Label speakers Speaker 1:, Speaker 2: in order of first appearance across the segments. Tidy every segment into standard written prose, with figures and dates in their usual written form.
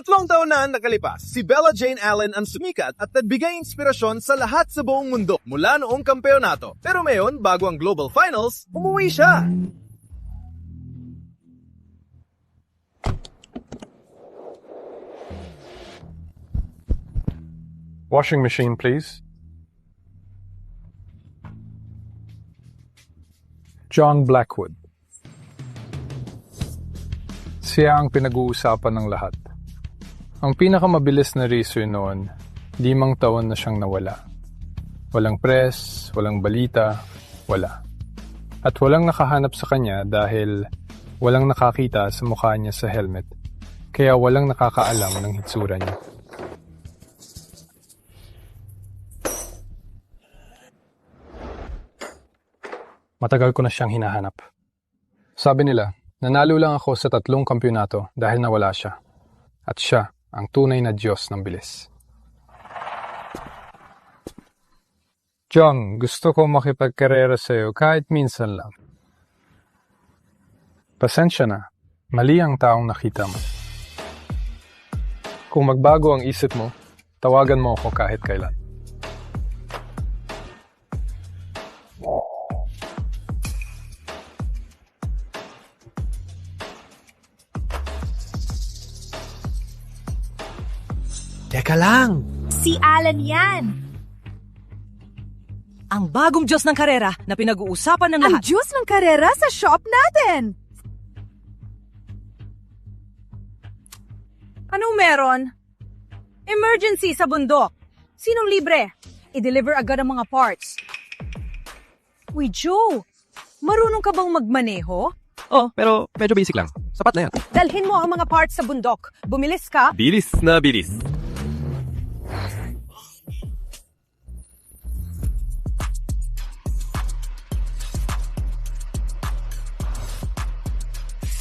Speaker 1: 3 taon na ang nakalipas, si Bella Jane Allen ang sumikat at nagbigay inspirasyon sa lahat sa buong mundo mula noong kampeonato. Pero ngayon, bago ang Global Finals, umuwi siya.
Speaker 2: Washing machine, please. John Blackwood. Siya ang pinag-uusapan ng lahat. Ang pinakamabilis na racer noon, 5 taon na siyang nawala. Walang press, walang balita, wala. At walang nakahanap sa kanya dahil walang nakakita sa mukha niya sa helmet. Kaya walang nakakaalam ng hitsura niya. Matagal ko na siyang hinahanap. Sabi nila, nanalo lang ako sa 3 kampyonato dahil nawala siya. At siya ang tunay na Diyos ng bilis. John, gusto ko makipagkarera sa iyo kahit minsan lang. Pasensya na, mali ang taong nakita mo. Kung magbago ang isip mo, tawagan mo ako kahit kailan.
Speaker 1: Teka lang!
Speaker 3: Si Alan yan!
Speaker 4: Ang bagong Diyos ng karera na pinag-uusapan ng lahat.
Speaker 3: Ang Diyos ng karera sa shop natin! Anong meron? Emergency sa bundok. Sinong libre? I-deliver agad ang mga parts. Uy, Joe! Marunong ka bang magmaneho?
Speaker 5: Oh, pero medyo basic lang. Sapat na yan.
Speaker 3: Dalhin mo ang mga parts sa bundok. Bumilis ka.
Speaker 5: Bilis na bilis.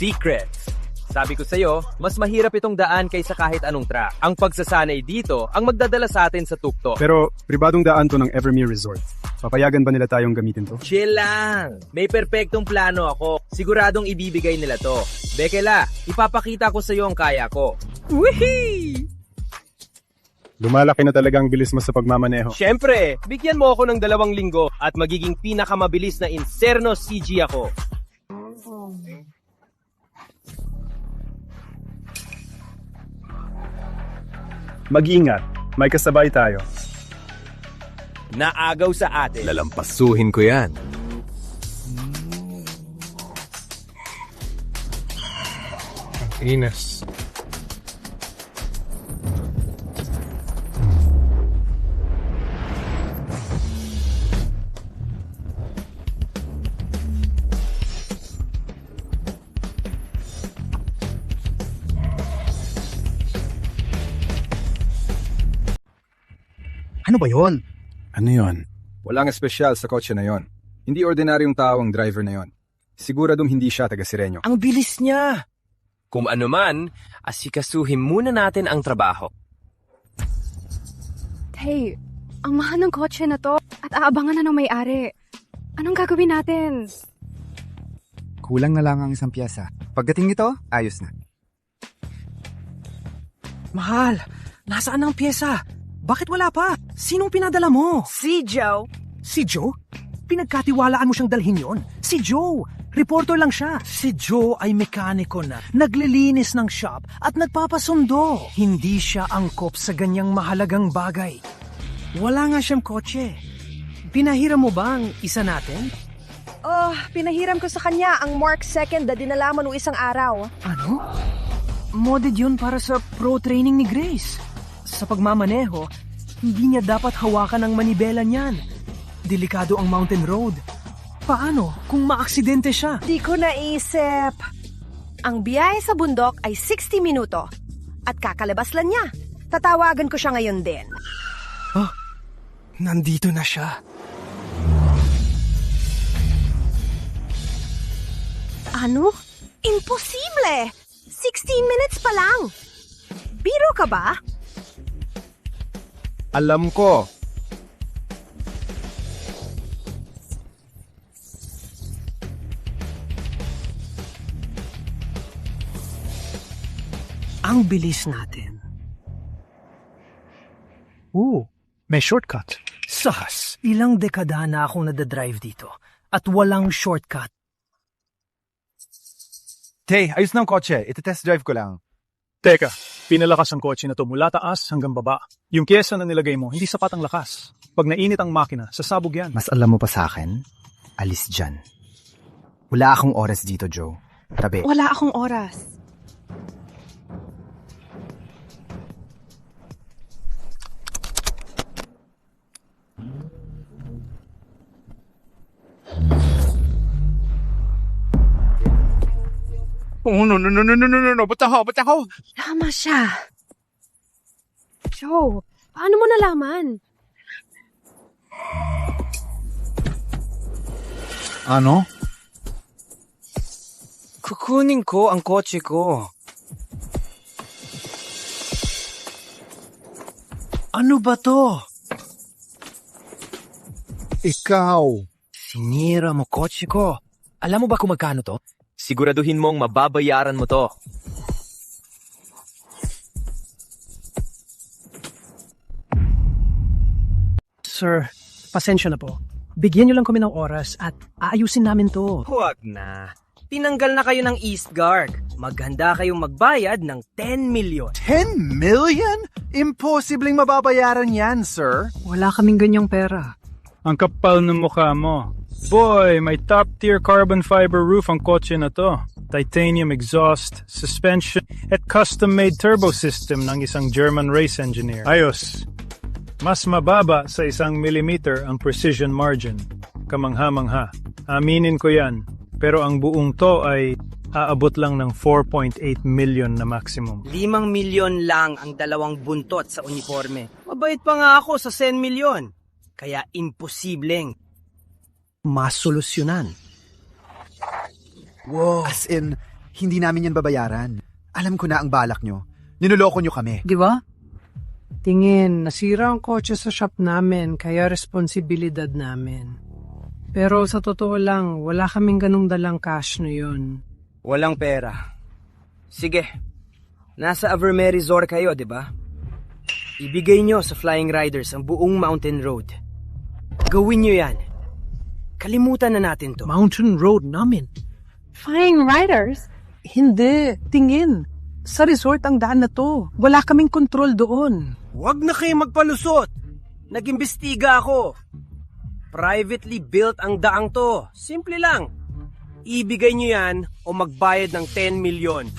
Speaker 5: Secrets. Sabi ko sa'yo, mas mahirap itong daan kaysa kahit anong track. Ang pagsasanay dito ang magdadala sa atin sa tuktok.
Speaker 6: Pero pribadong daan to ng Evermere Resort. Papayagan ba nila tayong gamitin to?
Speaker 5: Chill lang. May perpektong plano ako. Siguradong ibibigay nila to. Bekela, ipapakita ko sa'yo ang kaya ko.
Speaker 3: Wihee!
Speaker 6: Lumalaki na talaga ang bilis mo sa pagmamaneho.
Speaker 5: Siyempre, bigyan mo ako ng 2 linggo at magiging pinakamabilis na Inferno CG ako.
Speaker 6: Mag-ingat. May kasabay tayo.
Speaker 5: Naagaw sa atin.
Speaker 7: Lalampasuhin ko yan.
Speaker 2: Ang inis.
Speaker 8: Ano ba yon?
Speaker 6: Ano yon?
Speaker 9: Walang espesyal sa kotse na yon. Hindi ordinaryong tao ang driver na yon. Siguradong hindi siya taga-Sireño.
Speaker 5: Ang bilis niya! Kung ano man, asikasuhin muna natin ang trabaho.
Speaker 10: Hey, ang mahal ng kotse na to at aabangan na ng may-ari. Anong gagawin natin?
Speaker 8: Kulang na lang ang isang piyesa. Pagdating nito, ayos na.
Speaker 4: Mahal, nasaan ang pyesa? Bakit wala pa? Sinong pinadala mo?
Speaker 3: Si Joe.
Speaker 4: Si Joe? Pinagkatiwalaan mo siyang dalhin yon? Si Joe! Reporter lang siya. Si Joe ay mekaniko na, naglilinis ng shop at nagpapasundo. Hindi siya angkop sa ganyang mahalagang bagay. Wala nga siyang kotse. Pinahiram mo ba ang isa natin?
Speaker 3: Oh, pinahiram ko sa kanya ang Mark II na dinalaman ng isang araw.
Speaker 4: Ano? Modded yun para sa pro training ni Grace. Sa pagmamaneho, hindi niya dapat hawakan ang manibela niyan. Delikado ang mountain road. Paano kung maaksidente siya?
Speaker 3: Di ko naisip. Ang biyahe sa bundok ay 60 minuto at kakalabas lang niya. Tatawagan ko siya ngayon din.
Speaker 4: Oh, nandito na siya.
Speaker 3: Ano? Imposible! 16 minutes pa lang. Biro ka ba?
Speaker 9: Alam ko.
Speaker 4: Ang bilis natin.
Speaker 7: May shortcut.
Speaker 4: Sas, ilang dekada na akong nadadrive dito at walang shortcut.
Speaker 11: Tay, ayos na ang kotse. Iti-test drive ko lang.
Speaker 7: Teka, pinalakas ang kotse na to mula taas hanggang baba. Yung pyesa na nilagay mo, hindi sapat ang lakas. Pag nainit ang makina, sasabog yan.
Speaker 12: Mas alam mo pa sa akin? Alis dyan. Wala akong oras dito, Joe. Tabi.
Speaker 10: Wala akong oras.
Speaker 11: Oh, no. Ba't ako?
Speaker 10: Tama siya. Joe, paano mo nalaman?
Speaker 11: Ano?
Speaker 13: Kukunin ko ang kotse ko.
Speaker 4: Ano ba to?
Speaker 11: Ikaw.
Speaker 4: Sinira mo kotse ko. Alam mo ba kung magkano to?
Speaker 5: Siguraduhin mong mababayaran mo to.
Speaker 4: Sir, pasensya na po. Bigyan niyo lang kami ng oras at aayusin namin to.
Speaker 13: Huwag na. Tinanggal na kayo ng East Guard. Maghanda kayong magbayad ng 10 million.
Speaker 11: 10 million? Imposibleng mababayaran yan, sir.
Speaker 4: Wala kaming ganyang pera.
Speaker 7: Ang kapal ng mukha mo. Boy, may top-tier carbon fiber roof ang kotse na to. Titanium exhaust, suspension, at custom-made turbo system ng isang German race engineer. Ayos. Mas mababa sa 1 millimeter ang precision margin. Kamangha-mangha. Aminin ko yan. Pero ang buong to ay aabot lang ng 4.8 million na maximum.
Speaker 13: 5 milyon lang ang dalawang buntot sa uniforme. Mabait pa nga ako sa 10 milyon. Kaya imposibleng.
Speaker 4: Masolusyonan.
Speaker 12: Wow. As in, hindi namin yan babayaran. Alam ko na ang balak nyo. Ninuloko nyo kami.
Speaker 14: Di ba? Tingin, nasira ang kotse sa shop namin, kaya responsibilidad namin. Pero sa totoo lang, wala kaming ganung dalang cash na yun.
Speaker 13: Walang pera. Sige, nasa Averme Resort kayo, di ba? Ibigay nyo sa Flying Riders ang buong Mountain Road. Gawin nyo yan. Kalimutan na natin to.
Speaker 4: Mountain Road namin.
Speaker 10: Flying Riders?
Speaker 14: Hindi, tingin. Sa resort ang daan na to. Wala kaming kontrol doon.
Speaker 13: Huwag na kayo magpalusot. Nag-imbestiga ako. Privately built ang daang to. Simple lang. Ibigay nyo yan o magbayad ng 10 milyon.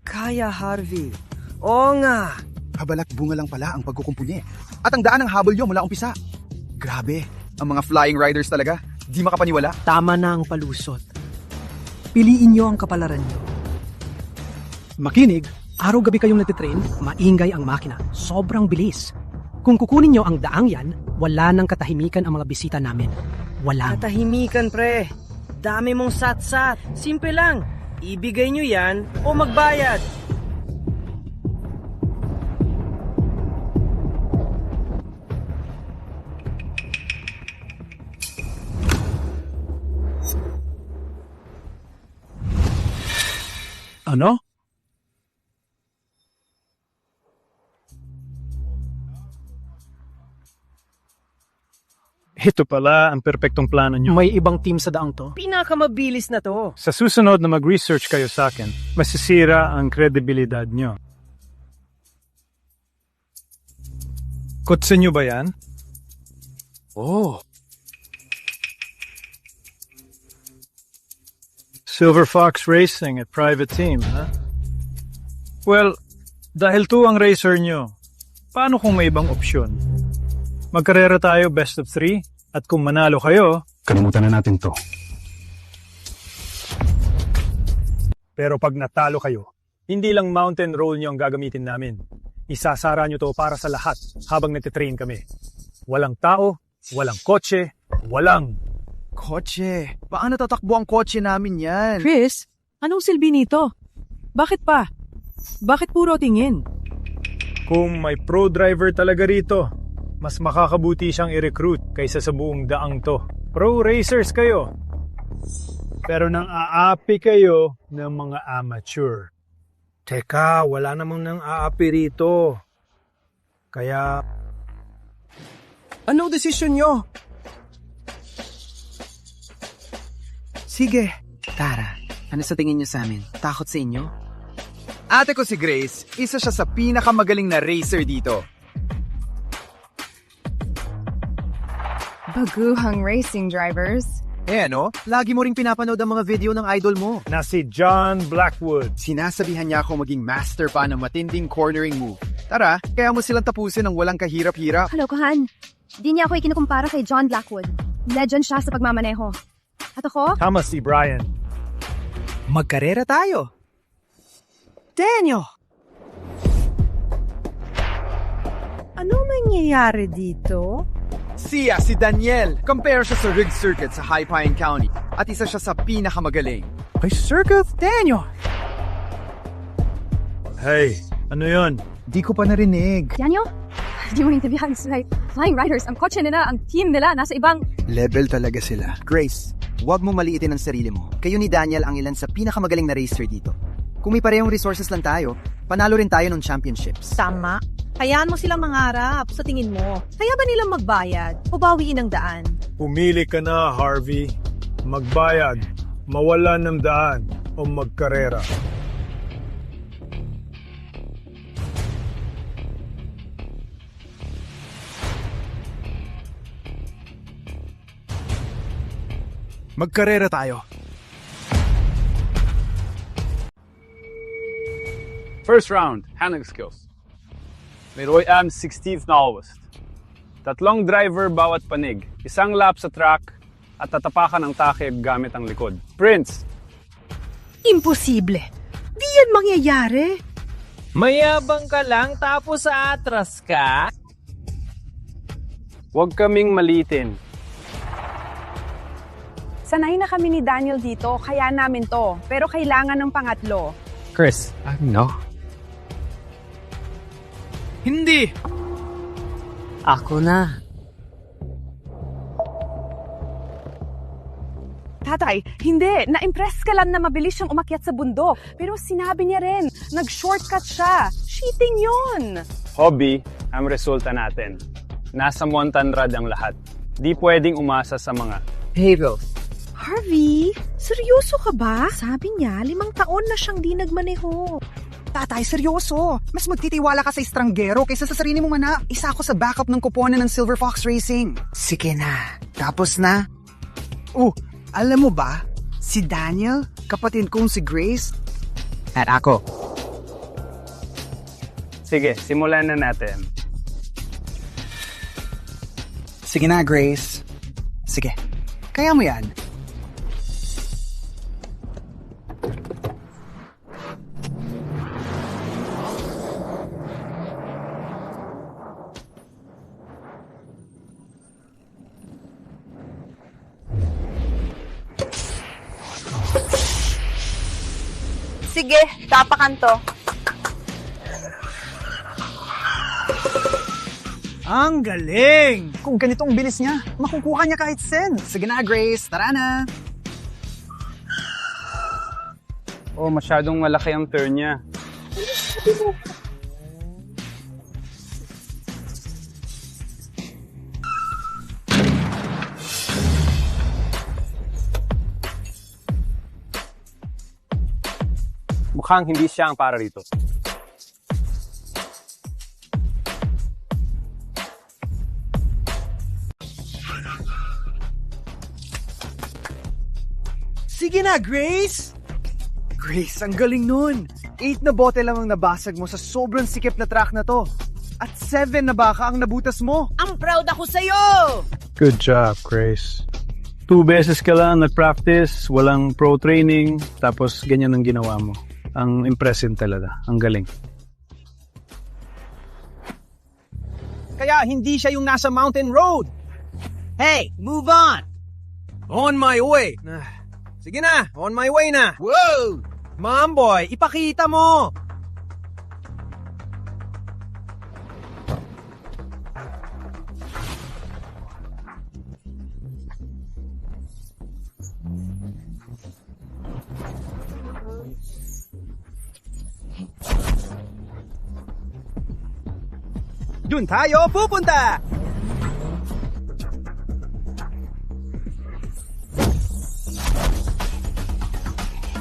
Speaker 13: Kaya, Harvey. Oo nga.
Speaker 12: Kabalak bunga lang pala ang pagkukumpuni. At ang daan ng habol nyo mula umpisa. Grabe, ang mga Flying Riders talaga. Di makapaniwala.
Speaker 4: Tama na ang palusot. Piliin nyo ang kapalaran nyo. Makinig, araw-gabi kayong natitrain, maingay ang makina. Sobrang bilis. Kung kukunin nyo ang daang yan, wala nang katahimikan ang mga bisita namin. Wala.
Speaker 13: Katahimikan, pre. Dami mong sat-sat. Simple lang. Ibigay nyo yan o magbayad.
Speaker 7: Ano? Ito pala ang perpektong plano nyo.
Speaker 4: May ibang team sa daang to?
Speaker 13: Pinakamabilis na to.
Speaker 7: Sa susunod na mag-research kayo sa akin, masisira ang kredibilidad nyo. Kotse nyo ba yan?
Speaker 11: Oh.
Speaker 7: Silver Fox Racing at private team, ha? Well, dahil to ang racer nyo, paano kung may ibang opsyon? Magkarera tayo best of 3 at kung manalo kayo,
Speaker 6: Kalimutan na natin to.
Speaker 7: pero pag natalo kayo, hindi lang mountain roll nyo ang gagamitin namin. Isasara nyo to para sa lahat habang natitrain kami. Walang tao, walang kotse, walang...
Speaker 11: Kotse. Paano tatakbo ang kotse namin yan?
Speaker 14: Chris, anong silbi nito? Bakit pa? Bakit puro tingin?
Speaker 7: Kung may pro driver talaga rito, mas makakabuti siyang i-recruit kaysa sa buong daang to. Pro racers kayo. Pero nang aapi kayo ng mga amateur. Teka, wala namang nang aapi rito. Kaya...
Speaker 13: Anong desisyon nyo?
Speaker 15: Sige. Tara, ano sa tingin niyo sa amin? Takot sa inyo?
Speaker 12: Ate ko si Grace, isa siya sa pinakamagaling na racer dito.
Speaker 16: Baguhang racing drivers.
Speaker 12: Lagi mo ring pinapanood ang mga video ng idol mo.
Speaker 7: Na si John Blackwood.
Speaker 12: Sinasabihan niya ako maging master pa ng matinding cornering move. Tara, kaya mo silang tapusin ng walang kahirap-hirap.
Speaker 10: Kalokohan. Di niya ako ikinukumpara kay John Blackwood. Legend siya sa pagmamaneho. At ako?
Speaker 7: Tama si Brian.
Speaker 4: Magkarera tayo. Daniel!
Speaker 3: Ano nangyayari dito?
Speaker 12: Siya, si Daniel. Compare siya sa rig circuit sa High Pine County. At isa siya sa pinakamagaling.
Speaker 4: Kay Circuit Daniel!
Speaker 7: Hey, ano yun?
Speaker 12: Di ko pa narinig.
Speaker 10: Daniel? Di mo intindihan sila. Flying Riders, ang kotse nila, ang team nila, nasa ibang...
Speaker 12: Level talaga sila.
Speaker 15: Grace, huwag mo maliitin ang sarili mo. Kayo ni Daniel ang ilan sa pinakamagaling na racer dito. Kung may parehong resources lang tayo, panalo rin tayo ng championships.
Speaker 3: Tama. Hayaan mo silang mangarap sa tingin mo. Kaya ba nilang magbayad o bawiin ang daan?
Speaker 7: Pumili ka na, Harvey. Magbayad, mawalan ng daan, o magkarera.
Speaker 11: Magkarera tayo.
Speaker 2: First round, handling skills. May Roy Am 16th Nolwest. 3 driver bawat panig. 1 lap sa track at tatapakan ang takip gamit ang likod. Prince!
Speaker 3: Imposible. Di yan mangyayari.
Speaker 5: Mayabang ka lang tapos atras ka?
Speaker 2: Huwag kaming malitin.
Speaker 17: Sanay na kami ni Daniel dito, kaya namin to. Pero kailangan ng pangatlo.
Speaker 5: Chris, no.
Speaker 4: Hindi!
Speaker 14: Ako na.
Speaker 17: Tatay, hindi. Na-impress ka lang na mabilis siyang umakyat sa bundok. Pero sinabi niya rin, nag-shortcut siya. Cheating yun!
Speaker 2: Hobby ang resulta natin. Nasa Montanrad ang lahat. Di pwedeng umasa sa mga...
Speaker 14: Hey, Bill.
Speaker 3: Harvey, seryoso ka ba? Sabi niya, 5 taon na siyang di nagmaneho.
Speaker 15: Tatay, seryoso. Mas magtitiwala ka sa estranggero kaysa sa sarili mong anak. Isa ako sa backup ng kuponan ng Silver Fox Racing. Sige na. Tapos na. Alam mo ba? Si Daniel, kapatid kong si Grace, at ako.
Speaker 2: Sige, simulan na natin.
Speaker 15: Sige na, Grace. Sige. Kaya mo yan.
Speaker 17: Sige, tapakan to.
Speaker 4: Ang galing!
Speaker 15: Kung ganitong bilis niya, makukuha niya kahit sen. Sige na, Grace. Tara na.
Speaker 2: Masyadong malaki ang turn niya. Mukhang hindi siya ang para rito.
Speaker 4: Sige na, Grace!
Speaker 12: Grace, ang galing nun. 8 na bote lang ang nabasag mo sa sobrang sikip na track na to. At 7 na baka ang nabutas mo.
Speaker 3: Ang proud ako sa'yo!
Speaker 7: Good job, Grace. 2 beses ka lang nag-practice, walang pro training, tapos ganyan ang ginawa mo. Ang impressive talaga. Ang galing.
Speaker 13: Kaya hindi siya yung nasa mountain road. Hey, move on! On my way! Sige na, on my way na! Whoa! Mom boy, ipakita mo! Dun tayo pupunta!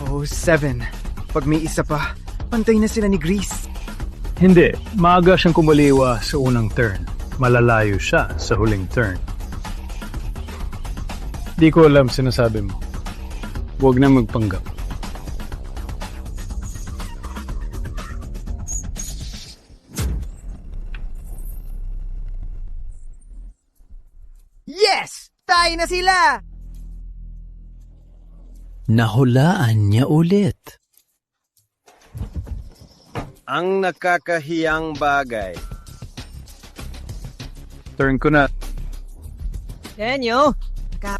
Speaker 15: Oh, 7. Pag may isa pa, pantay na sila ni Grease.
Speaker 7: Hindi, maaga siyang kumaliwa sa unang turn. Malalayo siya sa huling turn. Di ko alam sinasabi mo. Huwag na magpanggap.
Speaker 15: Yes! Tayo na sila!
Speaker 18: Nahulaan niya ulit.
Speaker 13: Ang nakakahiyang bagay.
Speaker 7: Turn ko na.
Speaker 3: Daniel!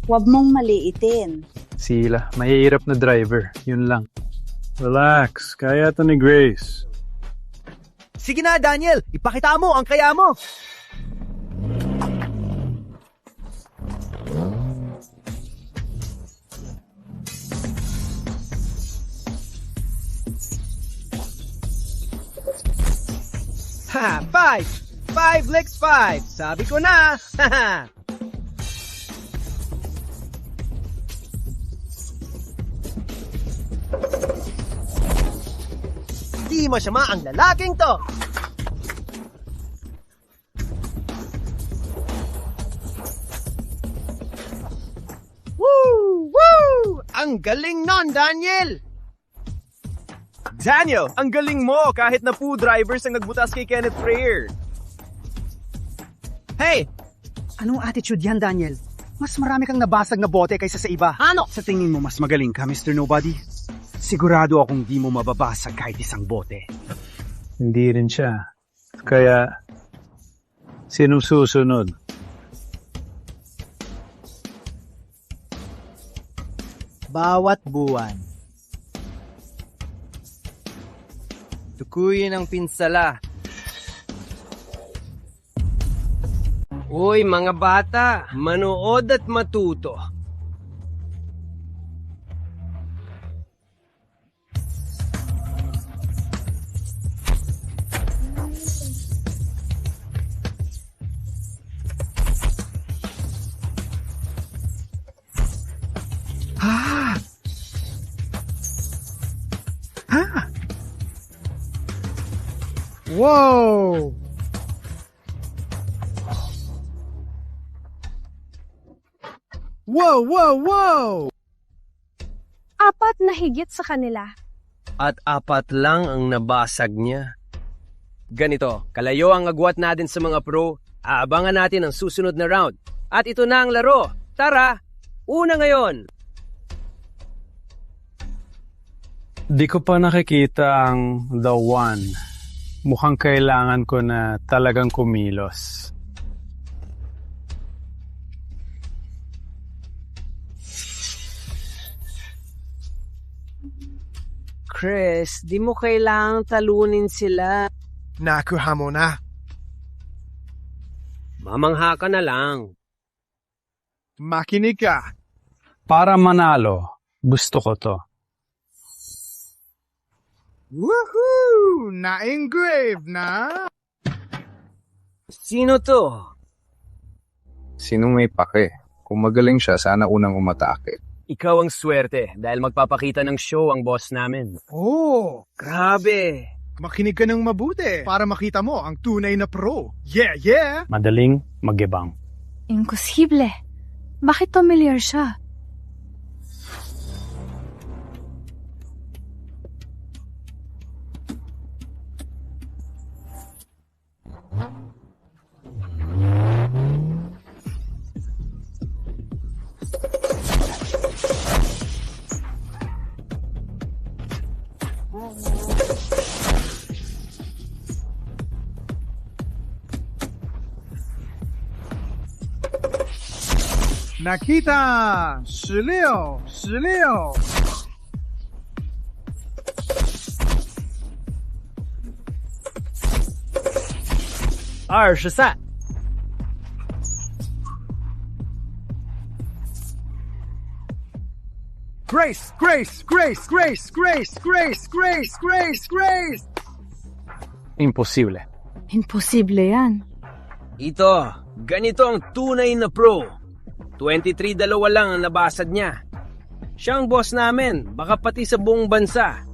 Speaker 19: Huwag mong maliitin.
Speaker 7: Sila, mahihirap na driver. Yun lang. Relax, kaya to ni Grace.
Speaker 4: Sige na, Daniel! Ipakita mo ang kaya mo!
Speaker 13: Ha! 5! 5 licks 5! Sabi ko na! Haha! Di masama ang lalaking to! Woo! Woo! Ang galing nun, Daniel!
Speaker 1: Daniel, ang galing mo kahit na po drivers ang nagbutas kay Kenneth Freer.
Speaker 15: Hey! Anong attitude yan, Daniel? Mas marami kang nabasag na bote kaysa sa iba.
Speaker 3: Ano?
Speaker 15: Sa tingin mo, mas magaling ka, Mr. Nobody? Sigurado akong di mo mababasag kahit isang bote.
Speaker 7: Hindi rin siya. Kaya, sinong susunod?
Speaker 18: Bawat buwan.
Speaker 13: Tukuyin ang pinsala. Uy, mga bata, manood at matuto.
Speaker 15: Ah! Ah! Whoa!
Speaker 11: Whoa, whoa, whoa!
Speaker 10: 4 na higit sa kanila.
Speaker 13: At 4 lang ang nabasag niya. Ganito, kalayo ang agwat natin sa mga pro. Aabangan natin ang susunod na round. At ito na ang laro. Tara, una ngayon.
Speaker 7: Di ko pa nakikita ang The One. Mukhang kailangan ko na talagang kumilos.
Speaker 14: Chris, di mo kailangang talunin sila.
Speaker 11: Nakuha mo na.
Speaker 13: Mamangha ka na lang.
Speaker 11: Makinig ka.
Speaker 7: Para manalo, gusto ko to.
Speaker 11: Woohoo! Na-engrave na?
Speaker 13: Sino to?
Speaker 9: Sinong may pake? Kung magaling siya, sana unang umatake.
Speaker 13: Ikaw ang swerte dahil magpapakita ng show ang boss namin.
Speaker 11: Oh!
Speaker 13: Grabe!
Speaker 11: Makinig ka ng mabuti para makita mo ang tunay na pro. Yeah, yeah!
Speaker 7: Madaling magyabang.
Speaker 10: Imposible. Bakit familiar siya?
Speaker 11: Nakita! 16! 16!
Speaker 13: 23
Speaker 11: Grace! Grace! Grace! Grace! Grace! Grace! Grace! Grace! Grace!
Speaker 7: Imposible.
Speaker 10: Imposible yan.
Speaker 13: Ito, ganito ang tunay na pro. 23-2 lang ang nabasag niya. Siya ang boss namin, baka pati sa buong bansa.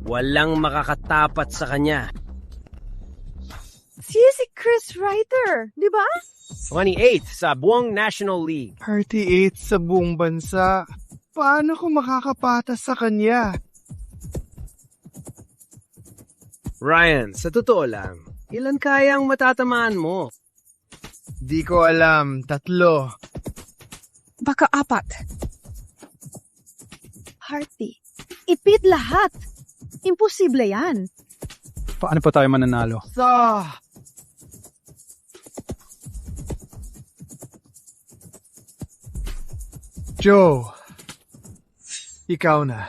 Speaker 13: Walang makakatapat sa kanya.
Speaker 17: Siya si Chris Reiter, di ba?
Speaker 13: 28 sa buong National League.
Speaker 11: 38 sa buong bansa. Paano ko makakapatas sa kanya?
Speaker 13: Ryan, sa totoo lang, ilan kaya ang matatamaan mo?
Speaker 11: Di ko alam. 3.
Speaker 17: Baka 4. Hearty, ipit lahat. Imposible yan.
Speaker 6: Paano pa tayo mananalo?
Speaker 11: Joe, ikaw na.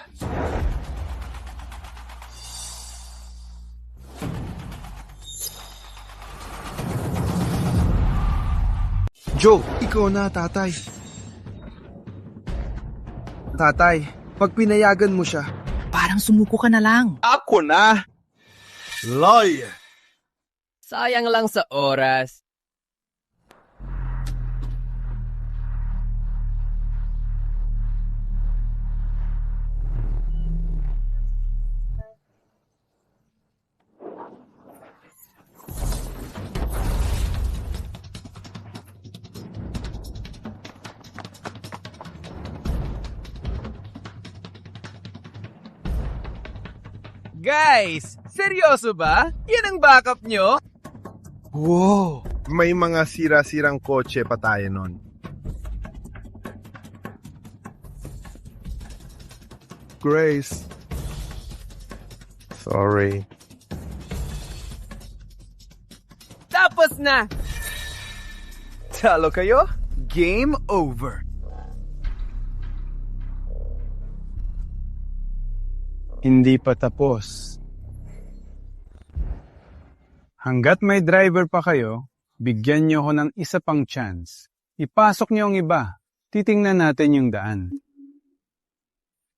Speaker 12: Joe, ikaw na, tatay. Tatay, pag pinayagan mo siya,
Speaker 15: Parang sumuko ka na lang.
Speaker 11: Ako na! Lawyer!
Speaker 5: Sayang lang sa oras.
Speaker 1: Guys, seryoso ba? Yan ang backup nyo?
Speaker 11: Wow! May mga sira-sirang kotse pa tayo nun. Grace. Sorry.
Speaker 1: Tapos na!
Speaker 11: Talo kayo? Game over.
Speaker 6: Hindi pa tapos. Hanggat may driver pa kayo, bigyan nyo ko ng isa pang chance. Ipasok nyo ang iba. Titingnan natin yung daan.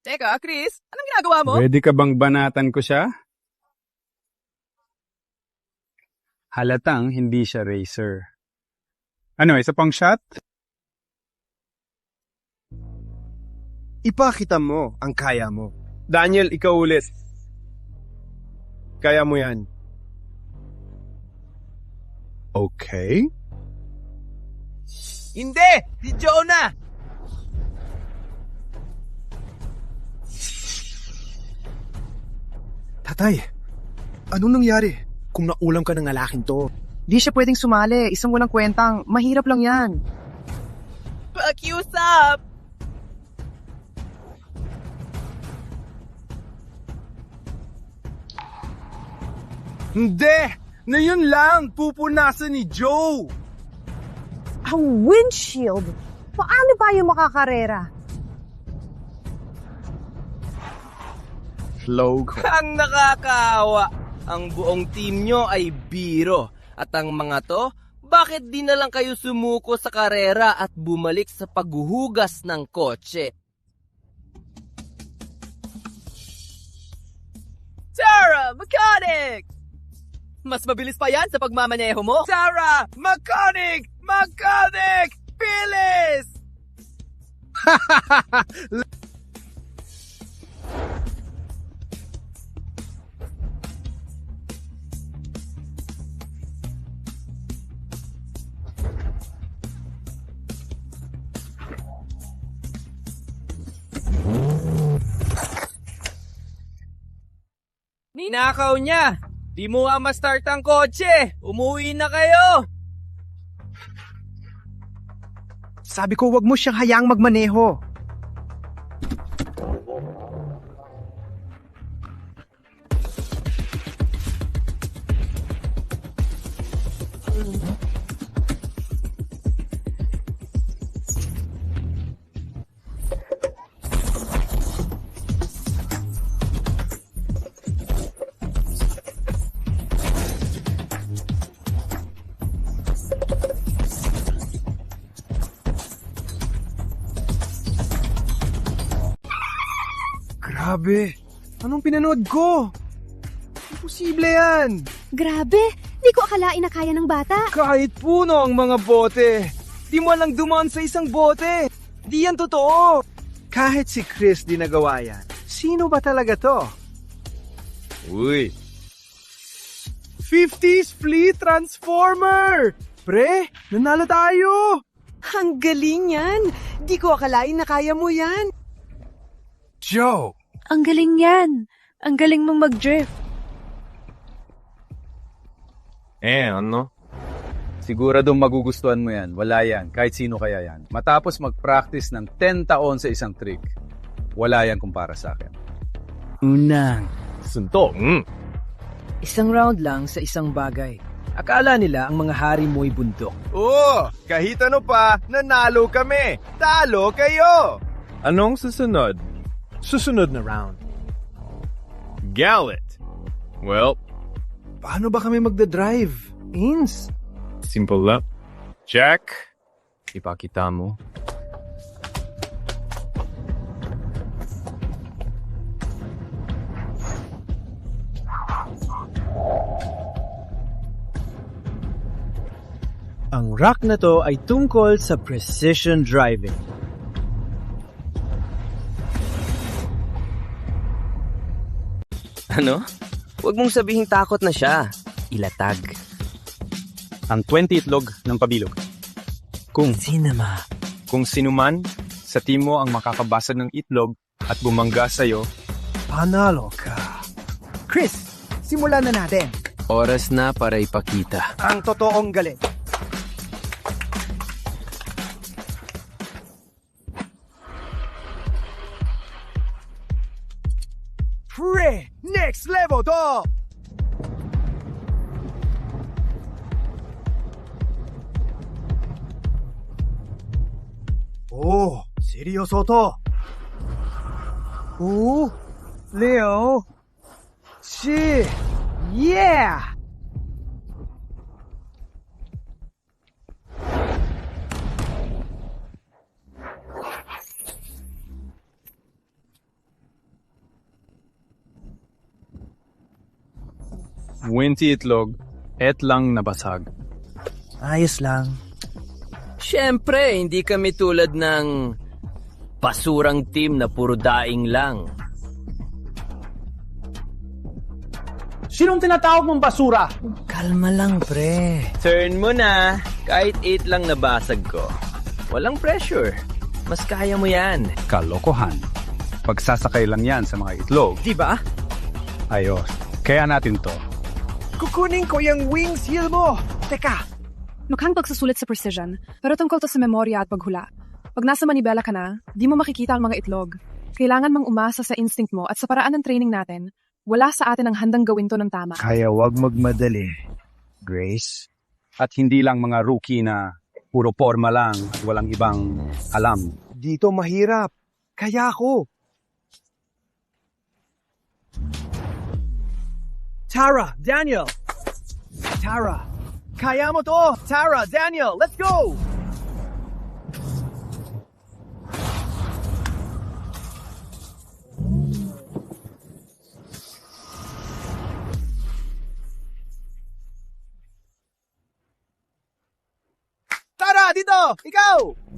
Speaker 5: Teka, Chris, anong ginagawa mo?
Speaker 6: Pwede ka bang banatan ko siya? Halatang hindi siya racer. Ano, isa pang shot?
Speaker 11: Ipakita mo ang kaya mo. Daniel, ikaw ulit. Kaya mo yan. Okay.
Speaker 1: Hindi! Si Joe na!
Speaker 12: Tatay, anong nangyari? Kung naulam ka ng lalaking to.
Speaker 15: Di siya pwedeng sumali. Isang walang kwentang. Mahirap lang yan.
Speaker 5: Pakiusap!
Speaker 11: Hindi! Na yun lang! Pupunasan ni Joe!
Speaker 3: Ang windshield? Paano tayo makakarera?
Speaker 11: Logo.
Speaker 5: Ang nakakaawa. Ang buong team nyo ay biro. At ang mga to, bakit di na lang kayo sumuko sa karera at bumalik sa paghuhugas ng kotse? Sarah, mechanic! Mas mabilis pa yan sa pagmamaneho mo?
Speaker 1: Sarah! Mechanic! Mechanic! Bilis!
Speaker 5: Ninakaw niya! Di mo nga ma-start ang kotse! Umuwi na kayo!
Speaker 15: Sabi ko, wag mo siyang hayaang magmaneho.
Speaker 12: Grabe! Anong pinanood ko?
Speaker 11: Imposible yan!
Speaker 10: Grabe, di ko akalain na kaya ng bata.
Speaker 11: Kahit puno ang mga bote, di mo lang dumaan sa isang bote. Di yan totoo. Kahit si Chris di nagawa yan, sino ba talaga to? Uy! 50s Flea Transformer! Pre, nanalo tayo!
Speaker 14: Ang galing yan! Di ko akalain na kaya mo yan.
Speaker 11: Joe!
Speaker 10: Ang galing yan. Ang galing mong mag-drift.
Speaker 6: Ano? Siguradong magugustuhan mo yan. Wala yan. Kahit sino kaya yan. Matapos mag-practice ng 10 taon sa isang trick, wala yan kumpara sa akin.
Speaker 4: Unang.
Speaker 6: Suntok.
Speaker 4: Isang round lang sa isang bagay. Akala nila ang mga hari mo'y bundok.
Speaker 1: Kahit ano pa, nanalo kami. Talo kayo!
Speaker 7: Anong susunod?
Speaker 11: Susunod na round.
Speaker 7: Gallet. Well,
Speaker 11: Paano ba kami magdadrive? Ins?
Speaker 7: simple lang. Jack, ipakita mo.
Speaker 18: Ang rock na to ay tungkol sa precision driving.
Speaker 5: Ano? Huwag mong sabihing takot na siya. Ilatag.
Speaker 6: Ang 20 itlog ng pabilog. Kung sinuman sa team mo ang makakabasag ng itlog at bumangga sa'yo,
Speaker 11: Panalo ka.
Speaker 15: Chris, simulan na natin.
Speaker 5: Oras na para ipakita.
Speaker 15: Ang totoong galit.
Speaker 11: Pre, next level to! seryoso to. Leo. Yeah!
Speaker 6: Winty itlog, et lang nabasag.
Speaker 18: Ayos lang.
Speaker 5: Siyempre, hindi kami tulad ng basurang team na puro daing lang.
Speaker 18: Sinong tinatawag mong basura?
Speaker 5: Kalma lang, pre. Turn mo na. Kahit 8 lang nabasag ko. Walang pressure. Mas kaya mo yan.
Speaker 6: Kalokohan. Pagsasakay lang yan sa mga itlog.
Speaker 15: Diba?
Speaker 6: Ayos. Kaya natin to.
Speaker 11: Kukunin ko yung wings heel mo. Teka.
Speaker 17: Mukhang pagsusulit sa precision, pero tungkol to sa memorya at paghula. Pag nasa Manibela ka na, di mo makikita ang mga itlog. Kailangan mang umasa sa instinct mo at sa paraan ng training natin. Wala sa atin ang handang gawin to ng tama.
Speaker 18: Kaya wag magmadali, Grace.
Speaker 6: At hindi lang mga rookie na puro forma lang at walang ibang alam.
Speaker 11: Dito mahirap. Kaya ako. Tara, Daniel. Tara. Kaya mo to. Tara, Daniel, let's go. Tara, dito! Ikaw!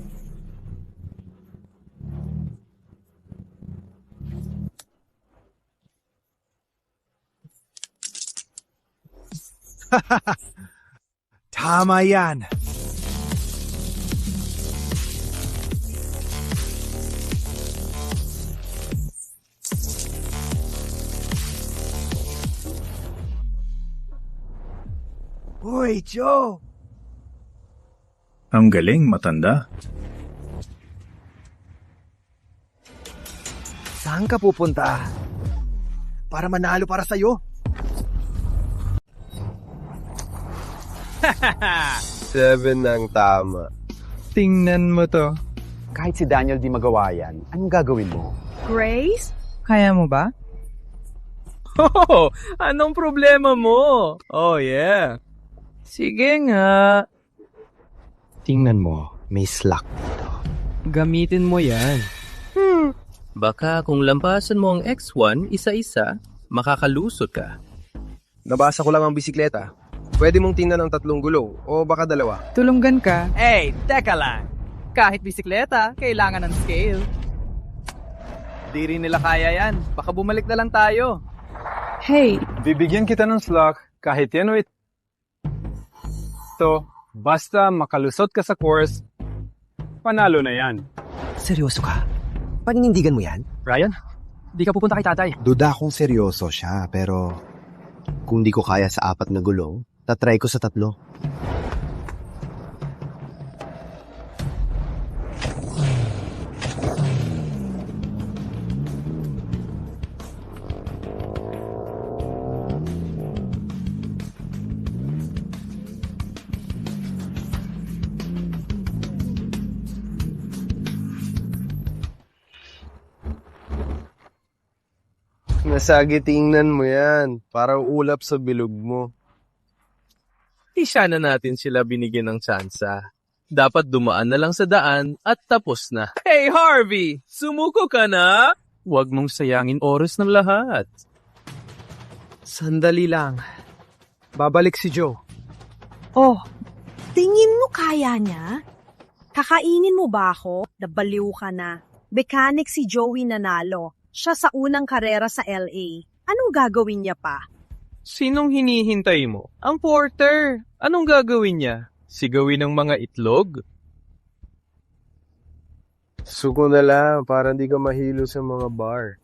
Speaker 11: Tama yan. Uy, Joe!
Speaker 7: Ang galing, matanda.
Speaker 11: Saan ka pupunta? Para manalo para sa'yo?
Speaker 13: 7 ang tama.
Speaker 2: Tingnan mo to.
Speaker 12: Kahit si Daniel di magawa yan, anong gagawin mo?
Speaker 17: Grace?
Speaker 18: Kaya mo ba?
Speaker 5: Oh, anong problema mo? Oh, yeah.
Speaker 18: Sige nga.
Speaker 12: Tingnan mo, may slack dito.
Speaker 18: Gamitin mo yan.
Speaker 5: Baka kung lampasan mo ang X1 isa-isa, makakalusot ka.
Speaker 11: Nabasa ko lang ang bisikleta. Pwede mong tingnan ang 3 gulong o baka 2.
Speaker 14: Tulunggan ka.
Speaker 20: Hey, teka lang. Kahit bisikleta, kailangan ng scale.
Speaker 6: Di rin nila kaya yan. Baka bumalik na lang tayo.
Speaker 14: Hey,
Speaker 2: Bibigyan kita ng slack kahit yan o ito. Basta makalusot ka sa course, panalo na yan.
Speaker 13: Seryoso ka? Paninindigan mo yan?
Speaker 20: Ryan, di ka pupunta kay tatay.
Speaker 21: Duda kung seryoso siya, pero kung di ko kaya sa 4 na gulong, tatry ko sa 3.
Speaker 11: Nasagi tingnan mo yan. Parang ulap sa bilog mo.
Speaker 5: Di sana natin sila binigyan ng tsansa. Dapat dumaan na lang sa daan at tapos na. Hey Harvey! Sumuko ka na? Huwag mong sayangin oras ng lahat.
Speaker 13: Sandali lang. Babalik si Joe.
Speaker 3: Oh, tingin mo kaya niya? Kakainin mo ba ako? Nabaliw ka na. Mechanic si Joey nanalo. Siya sa unang karera sa LA. Anong gagawin niya pa?
Speaker 5: Sinong hinihintay mo? Ang porter. Anong gagawin niya? Sigawin ng mga itlog?
Speaker 11: Suko na lang para hindi ka mahilo sa mga bar.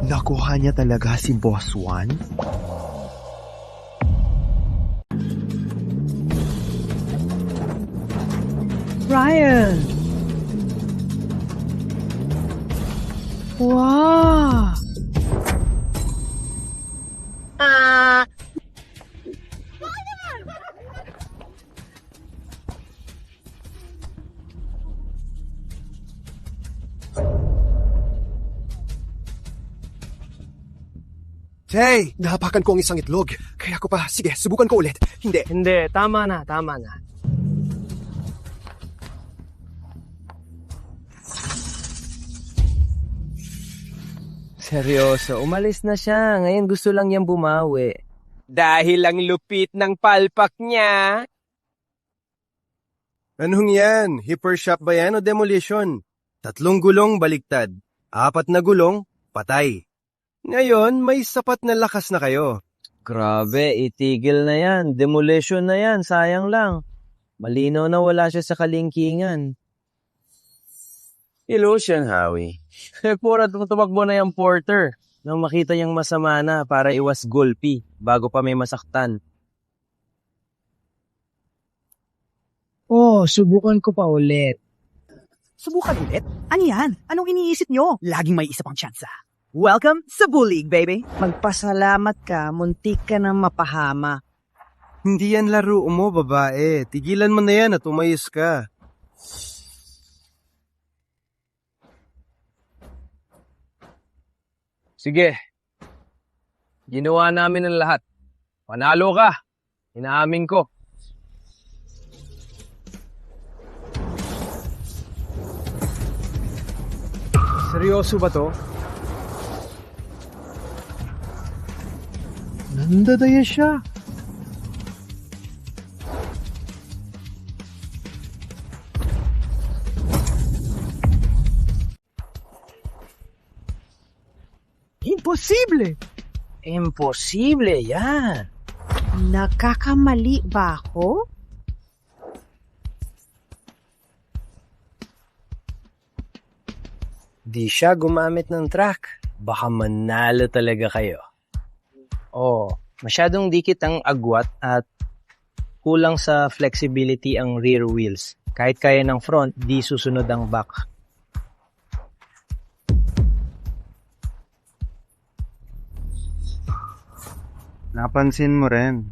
Speaker 21: Nakuha niya talaga si Boss Juan?
Speaker 14: Ryan! Wow!
Speaker 11: Hey! Nahapakan ko ang isang itlog. Kaya ko pa. Sige, subukan ko ulit. Hindi.
Speaker 13: Hindi, tama na. Seryoso, umalis na siya. Ngayon gusto lang niyang bumawi. Dahil ang lupit ng palpak niya.
Speaker 11: Anong yan? Hipper shop ba yan o demolition? 3 gulong baliktad. 4 na gulong, patay. Ngayon, may sapat na lakas na kayo.
Speaker 13: Grabe, itigil na yan. Demolition na yan, sayang lang. Malinaw na wala siya sa kalingkingan.
Speaker 5: Illusion, Howie.
Speaker 13: Pura tumakbo na yung porter nang makita niyang masama na para iwas gulpi bago pa may masaktan.
Speaker 15: Oh, subukan ko pa ulit.
Speaker 4: Subukan ulit? Ano yan? Anong iniisip nyo? Laging may isa pang tsansa. Welcome sa Bulig, baby.
Speaker 15: Magpasalamat ka, muntik ka na mapahama.
Speaker 11: Hindi yan laro mo, babae. Tigilan mo na yan at umayos ka.
Speaker 13: Sige. Ginawa namin ang lahat. Panalo ka. Inaamin ko.
Speaker 11: Seryoso ba to?
Speaker 4: Nandadaya siya.
Speaker 15: Imposible!
Speaker 13: Imposible yan.
Speaker 3: Nagkakamali ba ako?
Speaker 13: Di siya gumamit ng track. Baka manalo talaga kayo. Oh, masyadong dikit ang agwat at kulang sa flexibility ang rear wheels. Kahit kaya ng front, di susunod ang back.
Speaker 21: Napansin mo rin.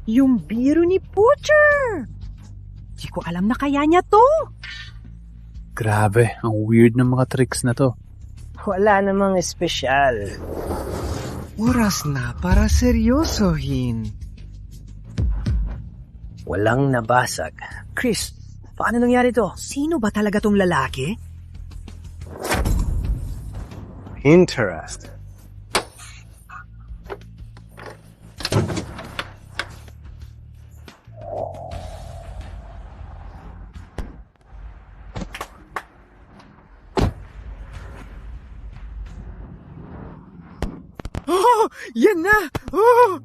Speaker 3: Yung biro ni Butcher! Di ko alam na kaya niya to.
Speaker 2: Grabe, ang weird ng mga tricks na to.
Speaker 13: Wala namang espesyal.
Speaker 11: Oras na para seryosohin.
Speaker 13: Walang nabasag. Chris, paano nangyari to?
Speaker 4: Sino ba talaga tong lalaki?
Speaker 11: Interest.
Speaker 1: Oh, yan na! Oh!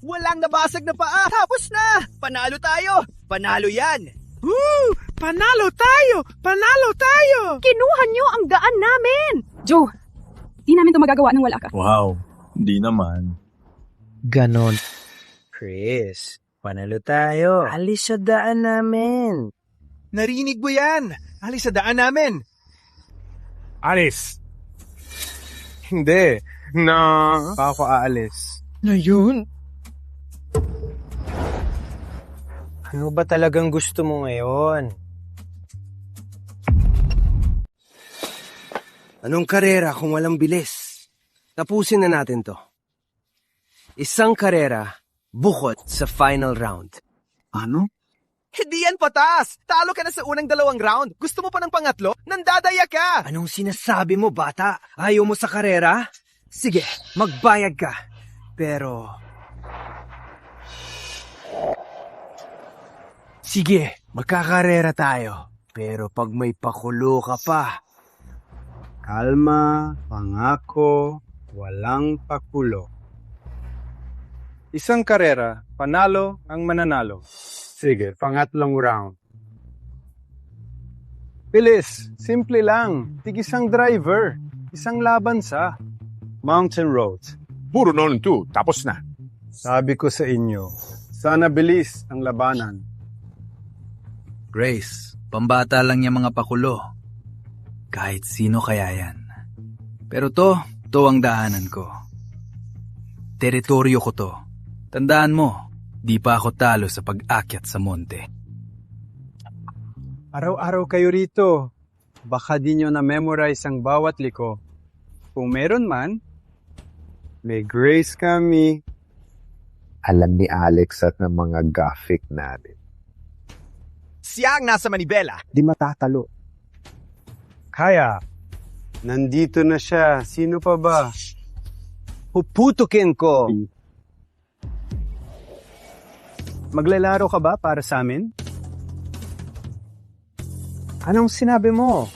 Speaker 1: Walang nabasag na paa! Tapos na! Panalo tayo! Panalo yan!
Speaker 14: Woo! Panalo tayo! Panalo tayo!
Speaker 3: Kinuha niyo ang daan namin!
Speaker 10: Joe, di namin to magagawa nang wala ka.
Speaker 7: Wow, di naman.
Speaker 13: Ganon. Chris, panalo tayo. Alis sa daan namin.
Speaker 11: Narinig mo yan! Alis sa daan namin!
Speaker 7: Alis!
Speaker 11: Hindi. No. Ako aalis.
Speaker 13: Ngayon? Ano ba talagang gusto mo ngayon? Anong karera kung walang bilis? Tapusin na natin to. Isang karera, bukod sa final round.
Speaker 11: Ano?
Speaker 1: Hindi yan patas! Talo ka na sa unang 2 round. Gusto mo pa ng pangatlo? Nandadaya ka!
Speaker 13: Anong sinasabi mo, bata? Ayaw mo sa karera? Sige, magbayad ka. Pero... Sige, magkakarera tayo. Pero pag may pakulo ka pa...
Speaker 8: Kalma, pangako, walang pakulo.
Speaker 2: Isang karera, panalo ang mananalo.
Speaker 8: Sige, pangatlong round.
Speaker 2: Bilis, simple lang. Tig-isang driver, isang laban sa
Speaker 8: Mountain Road.
Speaker 22: Puro noon to, tapos na.
Speaker 8: Sabi ko sa inyo, sana bilis ang labanan.
Speaker 6: Grace, pambata lang yung mga pakulo. Kahit sino kaya yan. Pero to ang daanan ko. Teritoryo ko to. Tandaan mo, di pa ako talo sa pag-akyat sa monte.
Speaker 8: Araw-araw kayo rito. Baka di nyo na-memorize ang bawat liko. Kung meron man, may Grace kami.
Speaker 21: Alam ni Alex at ng mga graphic natin.
Speaker 1: Siya ang nasa manibela.
Speaker 21: Di matatalo.
Speaker 8: Kaya, nandito na siya. Sino pa ba?
Speaker 13: Puputukin ko.
Speaker 8: Maglalaro ka ba para sa amin? Anong sinabi mo?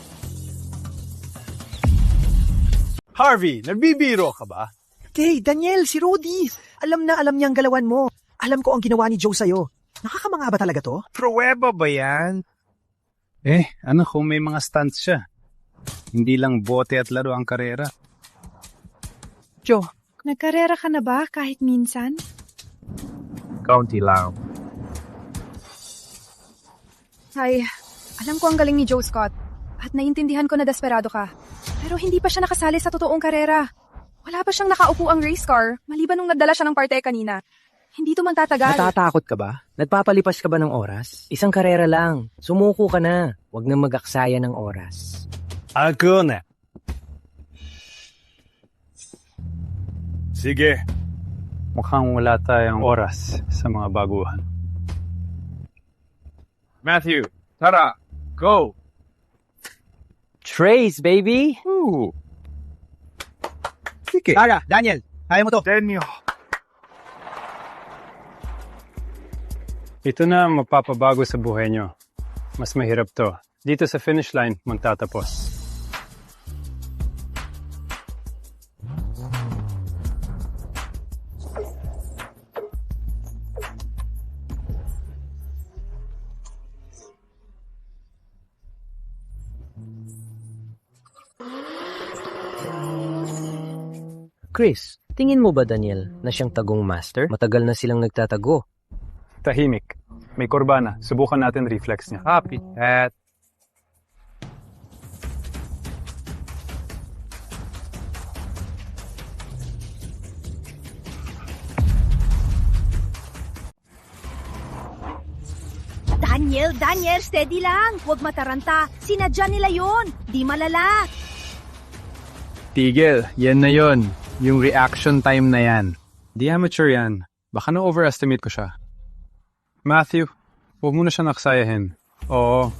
Speaker 11: Harvey, nagbibiro ka ba?
Speaker 4: Okay, Daniel, si Rudy. Alam na alam niya ang galawan mo. Alam ko ang ginawa ni Joe sa'yo. Nakakamanga ba talaga to?
Speaker 11: Pruweba ba yan?
Speaker 8: Ano kung may mga stunts siya? Hindi lang bote at laro ang karera.
Speaker 17: Joe, nagkarera ka na ba kahit minsan?
Speaker 7: Kaunti lang.
Speaker 10: Ay, alam ko ang galing ni Joe Scott. At naiintindihan ko na desperado ka. Pero hindi pa siya nakasali sa totoong karera. Wala pa siyang nakaupo ang race car, maliban nung nagdala siya ng parte kanina. Hindi to magtatagal.
Speaker 13: Natatakot ka ba? Nagpapalipas ka ba ng oras? Isang karera lang. Sumuko ka na. Huwag na mag-aksaya ng oras.
Speaker 8: Ako na.
Speaker 7: Sige.
Speaker 8: Mukhang wala tayong oras sa mga baguhan.
Speaker 7: Matthew, tara, go!
Speaker 13: Trace, baby!
Speaker 7: Ooh.
Speaker 11: Sige.
Speaker 4: Tara, Daniel, kaya mo to.
Speaker 7: Daniel.
Speaker 8: Ito na ang mapapabago sa buhay nyo. Mas mahirap to. Dito sa finish line, magtatapos.
Speaker 13: Chris, tingin mo ba, Daniel, na siyang tagong master? Matagal na silang nagtatago.
Speaker 2: Tahimik. May kurbana. Subukan natin reflex niya.
Speaker 8: Copy that.
Speaker 3: Daniel, steady lang. Huwag mataranta. Sinadya nila yon. Di malala.
Speaker 2: Tigil, yan na yon. Yung reaction time na yan. Di amateur yan. Baka na-overestimate ko siya. Matthew, huwag mo na siya naksayahin. Oo.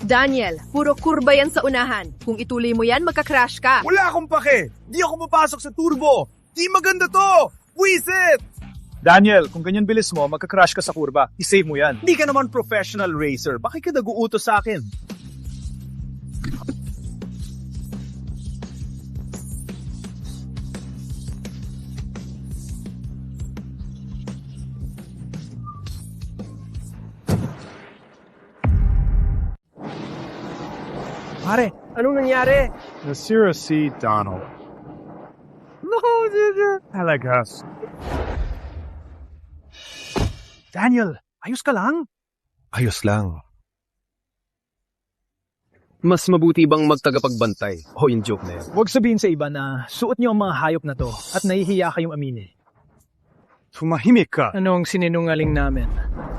Speaker 16: Daniel, puro kurba yan sa unahan. Kung ituloy mo yan, magka-crash ka.
Speaker 11: Wala akong pake! Di ako mapasok sa turbo! Di maganda to! Wisit!
Speaker 19: Daniel, kung ganyan bilis mo, magka-crash ka sa kurba. I-save mo yan. Di ka naman professional racer. Bakit ka nag-uutos sa akin?
Speaker 13: Pare, anong nangyari?
Speaker 7: Nasira si Donald.
Speaker 19: No,
Speaker 7: Alagas.
Speaker 19: Daniel, ayos ka lang?
Speaker 11: Ayos lang. Mas mabuti bang magtagapagbantay? O yung joke na yan?
Speaker 19: Huwag sabihin sa iba na suot niyo ang mga hayop na to at nahihiya kayong aminin.
Speaker 7: Tumahimik ka.
Speaker 19: Ano ang sinungaling namin?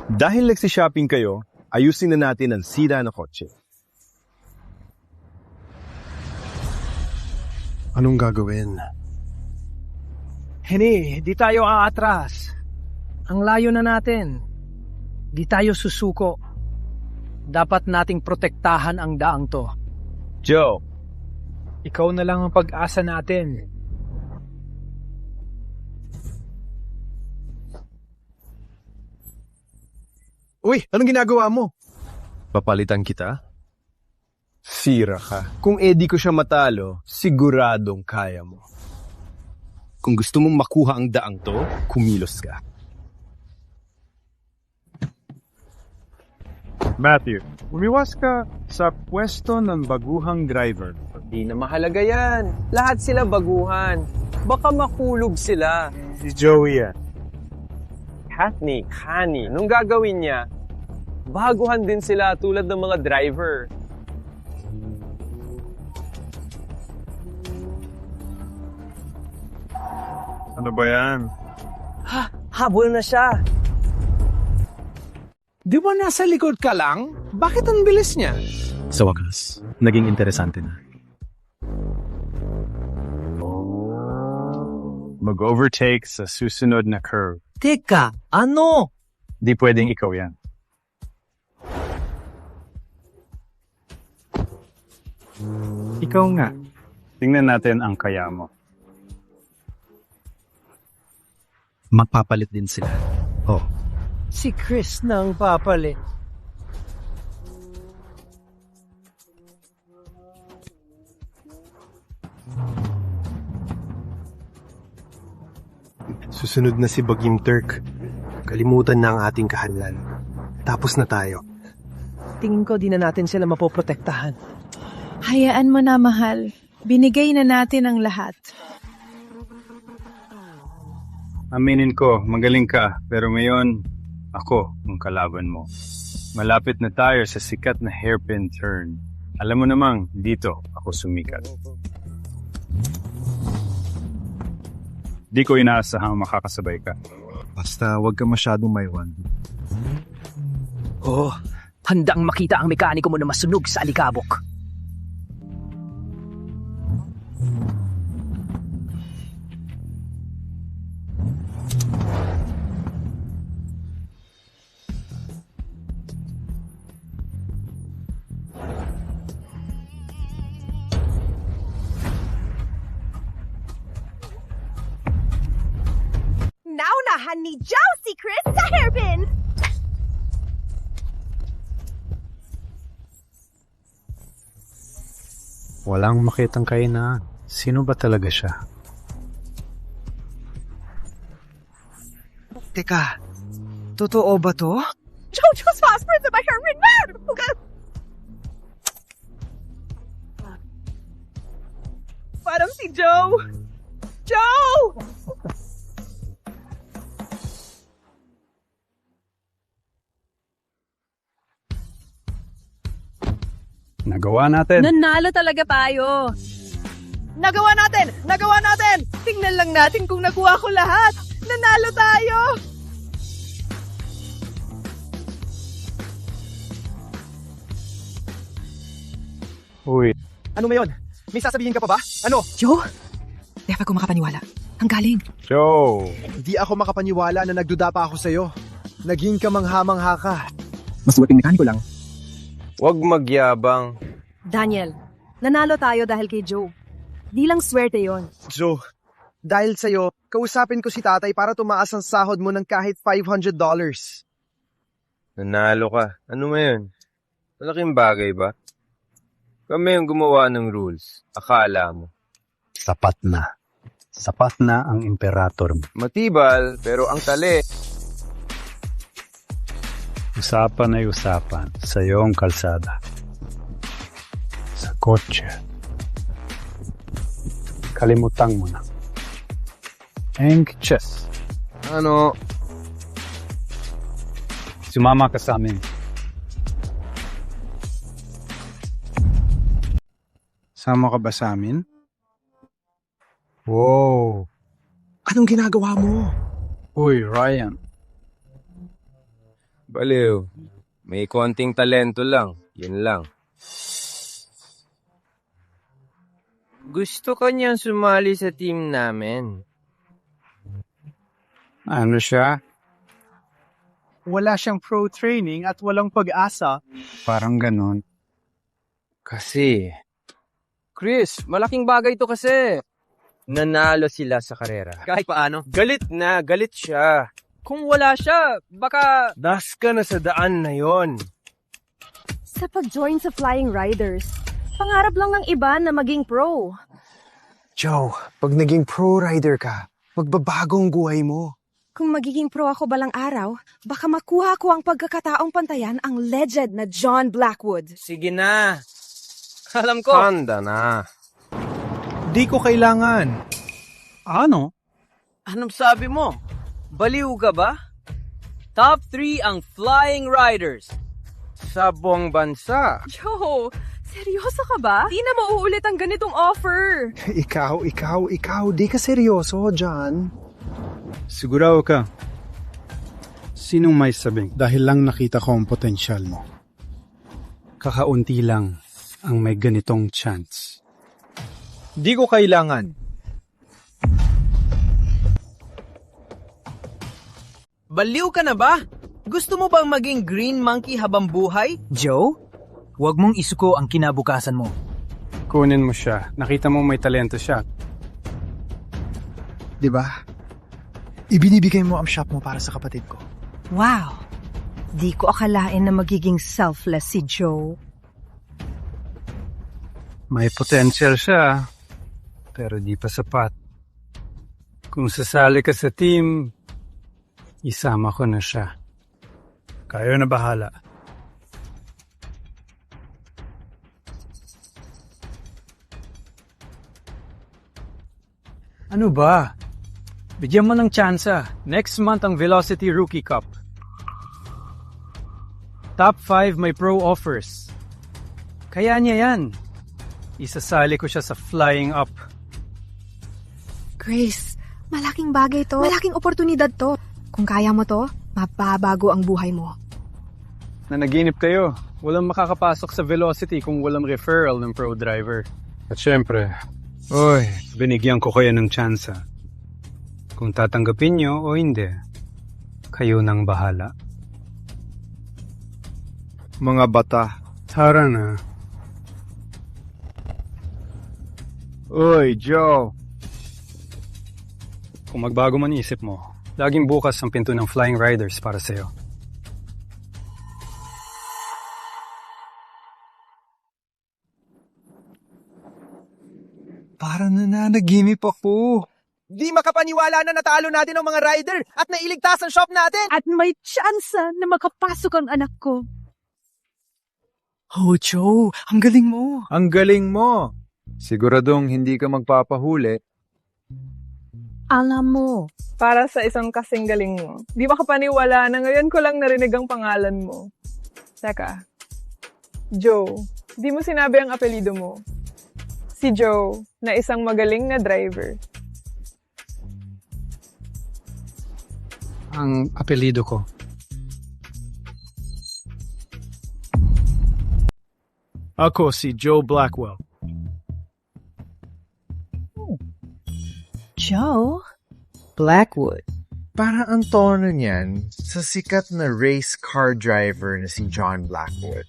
Speaker 11: Dahil nagsi-shopping kayo, ayusin na natin ang sira na kotse. Anong gagawin?
Speaker 19: Hindi, di tayo aatras. Ang layo na natin. Di tayo susuko. Dapat nating protektahan ang daang to.
Speaker 11: Joe,
Speaker 19: ikaw na lang ang pag-asa natin.
Speaker 11: Uy, anong ginagawa mo? Papalitan kita? Sira ka. Kung Eddie ko siya matalo, siguradong kaya mo. Kung gusto mong makuha ang daang to, kumilos ka.
Speaker 7: Matthew, umiwas ka sa pwesto ng baguhang driver.
Speaker 13: Di na mahalaga yan. Lahat sila baguhan. Baka makulog sila.
Speaker 7: Si Joey yan.
Speaker 13: Honey, nung gagawin niya, baguhan din sila tulad ng mga driver.
Speaker 7: Ano ba yan?
Speaker 13: Habol na siya.
Speaker 4: Di ba nasa likod ka lang? Bakit ang bilis niya?
Speaker 11: Sa wakas, naging interesante na.
Speaker 7: Mag-overtake sa susunod na curve.
Speaker 4: Teka, ano?
Speaker 7: Di pwedeng ikaw yan.
Speaker 19: Ikaw nga.
Speaker 7: Tingnan natin ang kaya mo.
Speaker 11: Magpapalit din sila. Oh.
Speaker 19: Si Chris na ang papalit.
Speaker 11: Susunod na si Bagim Turk. Kalimutan na ang ating kahanlan. Tapos na tayo.
Speaker 19: Tingin ko di na natin sila mapoprotektahan.
Speaker 17: Hayaan mo na, mahal. Binigay na natin ang lahat.
Speaker 7: Aminin ko, magaling ka, pero ngayon, ako ang kalaban mo. Malapit na tayo sa sikat na hairpin turn. Alam mo namang, dito ako sumikat. Di ko inaasahang makakasabay ka.
Speaker 11: Basta wag ka masyadong maiwan.
Speaker 4: Oh, handang makita ang mekaniko mo na masunog sa alikabok.
Speaker 16: Naunahan ni Joe si Chris sa hairpin!
Speaker 2: Walang makitang kainan. Sino ba talaga siya?
Speaker 4: Teka, totoo ba to?
Speaker 16: Jojo's phosphorus in my hairpin! Parang si Joe! Joe!
Speaker 7: Nagawa natin.
Speaker 16: Nanalo talaga tayo. Nagawa natin! Nagawa natin! Tingnan lang natin kung nakuha ko lahat. Nanalo tayo!
Speaker 2: Uy.
Speaker 11: Ano ngayon? May sasabihin ka pa ba? Ano?
Speaker 20: Joe? Di ako makapaniwala. Ang galing.
Speaker 2: Joe!
Speaker 11: Di ako makapaniwala na nagduda pa ako sa'yo. Naging kamangha-mangha ka.
Speaker 13: Maswerteng mekaniko lang.
Speaker 5: Huwag magyabang.
Speaker 3: Daniel, nanalo tayo dahil kay Joe. Di lang swerte yon.
Speaker 11: Joe, dahil sa'yo, kausapin ko si tatay para tumaas ang sahod mo ng kahit $500.
Speaker 5: Nanalo ka. Ano ngayon? Malaking bagay ba? Kami yung gumawa ng rules. Akala mo.
Speaker 8: Sapat na. Sapat na ang imperator mo.
Speaker 5: Matibal, pero ang tali.
Speaker 8: Usapan ay usapan. Sa iyong kalsada. Sa kotse. Kalimutan mo na. Anxious.
Speaker 5: Ano?
Speaker 8: Sumama ka sa amin.
Speaker 11: Sama ka ba sa amin?
Speaker 8: Wow.
Speaker 11: Anong ginagawa mo?
Speaker 8: Uy, Ryan.
Speaker 5: Baliw. May konting talento lang. Yun lang. Gusto ka niyang sumali sa team namin.
Speaker 8: Ano siya?
Speaker 4: Wala siyang pro training at walang pag-asa.
Speaker 8: Parang ganon.
Speaker 5: Kasi, Chris, malaking bagay to kasi. Nanalo sila sa karera.
Speaker 11: Kahit paano?
Speaker 5: Galit siya. Kung wala siya, baka das ka na sa daan na yon.
Speaker 3: Sa pag-join sa Flying Riders, pangarap lang ng iba na maging pro.
Speaker 11: Joe, pag naging pro rider ka, magbabago ang buhay mo.
Speaker 3: Kung magiging pro ako balang araw, baka makuha ko ang pagkakataong pantayan ang legend na John Blackwood.
Speaker 5: Sige na. Alam ko. Handa na.
Speaker 11: Di ko kailangan.
Speaker 8: Ano?
Speaker 5: Anong sabi mo? Baliw ka ba? Top 3 ang Flying Riders sa buong bansa.
Speaker 10: Joe, seryoso ka ba? Di na mauulit ang ganitong offer.
Speaker 11: Ikaw, di ka seryoso, John.
Speaker 8: Sigurado ka. Sinong may sabing? Dahil lang nakita ko ang potensyal mo. Kakaunti lang ang may ganitong chance.
Speaker 11: Di ko kailangan.
Speaker 20: Baliw ka na ba? Gusto mo bang maging green monkey habang buhay? Joe, huwag mong isuko ang kinabukasan mo.
Speaker 2: Kunin mo siya. Nakita mo may talento siya.
Speaker 11: Di ba? Ibinibigay mo ang shop mo para sa kapatid ko.
Speaker 3: Wow! Di ko akalain na magiging selfless si Joe.
Speaker 8: May potential siya, pero di pa sapat. Kung sasali ka sa team, isama ko na siya. Kayo na bahala.
Speaker 19: Ano ba? Bigyan mo ng tsansa. Next month ang Velocity Rookie Cup. Top 5 may pro offers. Kaya niya yan. Isasali ko siya sa Flying Up.
Speaker 10: Grace, malaking bagay to. Malaking oportunidad to. Kung kaya mo to, mababago ang buhay mo.
Speaker 2: Nanaginip kayo. Walang makakapasok sa Velocity kung walang referral ng pro driver. At syempre,
Speaker 8: binigyan ko kayo ng tsansa. Kung tatanggapin nyo o hindi, kayo nang bahala.
Speaker 11: Mga bata.
Speaker 8: Tara na.
Speaker 11: Uy, Joe.
Speaker 8: Kung magbago man isip mo, laging bukas ang pinto ng Flying Riders para sa'yo.
Speaker 11: Parang nananaginip ako. Di makapaniwala na natalo natin ang mga rider at nailigtas ang shop natin.
Speaker 3: At may tsansa na makapasok ang anak ko.
Speaker 11: Oh, Joe, ang galing mo.
Speaker 6: Ang galing mo. Siguradong hindi ka magpapahuli.
Speaker 3: Alam mo,
Speaker 17: Para sa isang kasing galing mo. Di makapaniwala na ngayon ko lang narinig ang pangalan mo. Teka. Joe, di mo sinabi ang apelido mo. Si Joe, na isang magaling na driver.
Speaker 8: Ang apelido ko.
Speaker 7: Ako si Joe Blackwell.
Speaker 9: Joe Blackwood. Para ang tono niyan sa sikat na race car driver na si John Blackwood.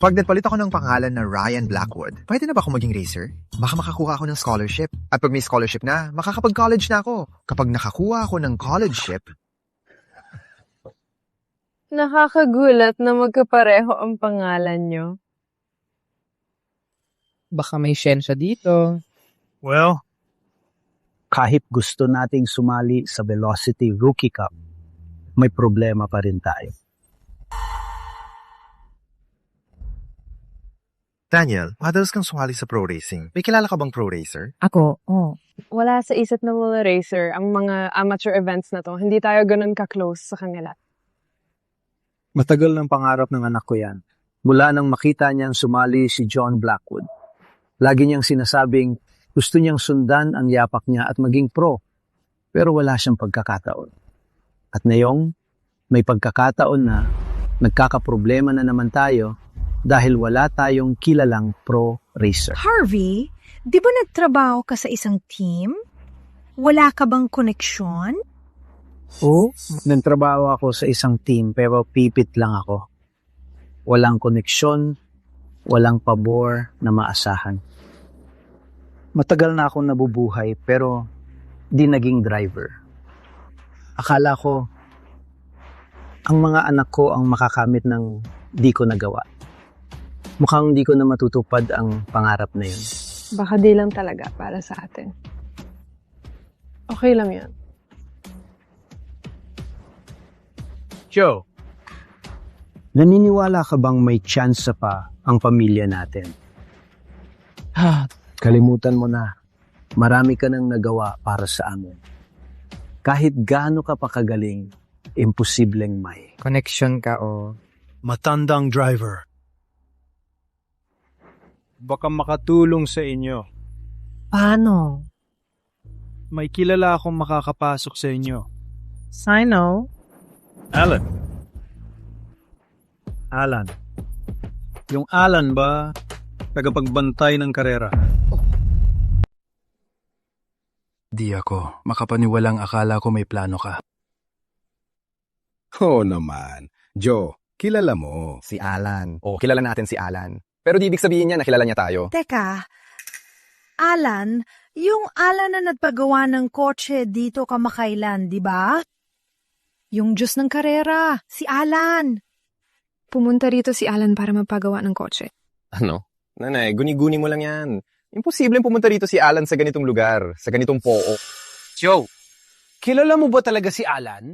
Speaker 12: Pag nagpalit ako ng pangalan na Ryan Blackwood, pwede na ba ako maging racer? Baka makakuha ako ng scholarship. At pag may scholarship na, makakapag-college na ako. Kapag nakakuha ako ng collegeship...
Speaker 23: Nakakagulat na magkapareho ang pangalan nyo.
Speaker 24: Baka may siyensya dito.
Speaker 8: Well, kahit gusto nating sumali sa Velocity Rookie Cup, may problema pa rin tayo.
Speaker 12: Daniel, madalas kang sumali sa pro racing. May kilala ka bang pro racer?
Speaker 23: Ako? Wala sa isip ng mga racer ang mga amateur events na to. Hindi tayo ganun ka-close sa kanila.
Speaker 8: Matagal ng pangarap ng anak ko yan. Mula nang makita niyang sumali si John Blackwood. Lagi niyang sinasabing gusto niyang sundan ang yapak niya at maging pro. Pero wala siyang pagkakataon. At ngayong may pagkakataon na nagkakaproblema na naman tayo dahil wala tayong kilalang pro racer.
Speaker 3: Harvey, di ba nagtrabaho ka sa isang team? Wala ka bang koneksyon?
Speaker 8: Oo, nagtrabaho ako sa isang team pero pipit lang ako. Walang koneksyon, walang pabor na maasahan. Matagal na akong nabubuhay pero di naging driver. Akala ko, ang mga anak ko ang makakamit ng di ko nagawa. Mukhang di ko na matutupad ang pangarap na yun.
Speaker 23: Baka di lang talaga para sa atin. Okay lang yan.
Speaker 8: Joe, naniniwala ka bang may chance pa ang pamilya natin? Kalimutan mo na. Marami ka nang nagawa para sa amin. Kahit gaano ka pa kagaling, imposibleng may.
Speaker 24: Connection ka o...
Speaker 7: Matandang driver. Baka makatulong sa inyo.
Speaker 14: Paano?
Speaker 7: May kilala akong makakapasok sa inyo.
Speaker 14: Sino?
Speaker 7: Alan. Yung Alan ba, tagapagbantay ng karera?
Speaker 2: Di ako. Makapaniwalang akala ko may plano ka.
Speaker 25: Oo naman. Joe, kilala mo.
Speaker 26: Si Alan. Kilala natin si Alan. Pero di ibig sabihin niya na kilala niya tayo.
Speaker 3: Teka, Alan, yung Alan na nagpagawa ng kotse dito kamakailan, di ba?
Speaker 17: Yung Diyos ng karera, si Alan. Pumunta rito si Alan para magpagawa ng kotse.
Speaker 26: Ano? Nanay, guni-guni mo lang yan. Imposibleng pumunta rito si Alan sa ganitong lugar, sa ganitong poo.
Speaker 13: Joe, kilala mo ba talaga si Alan?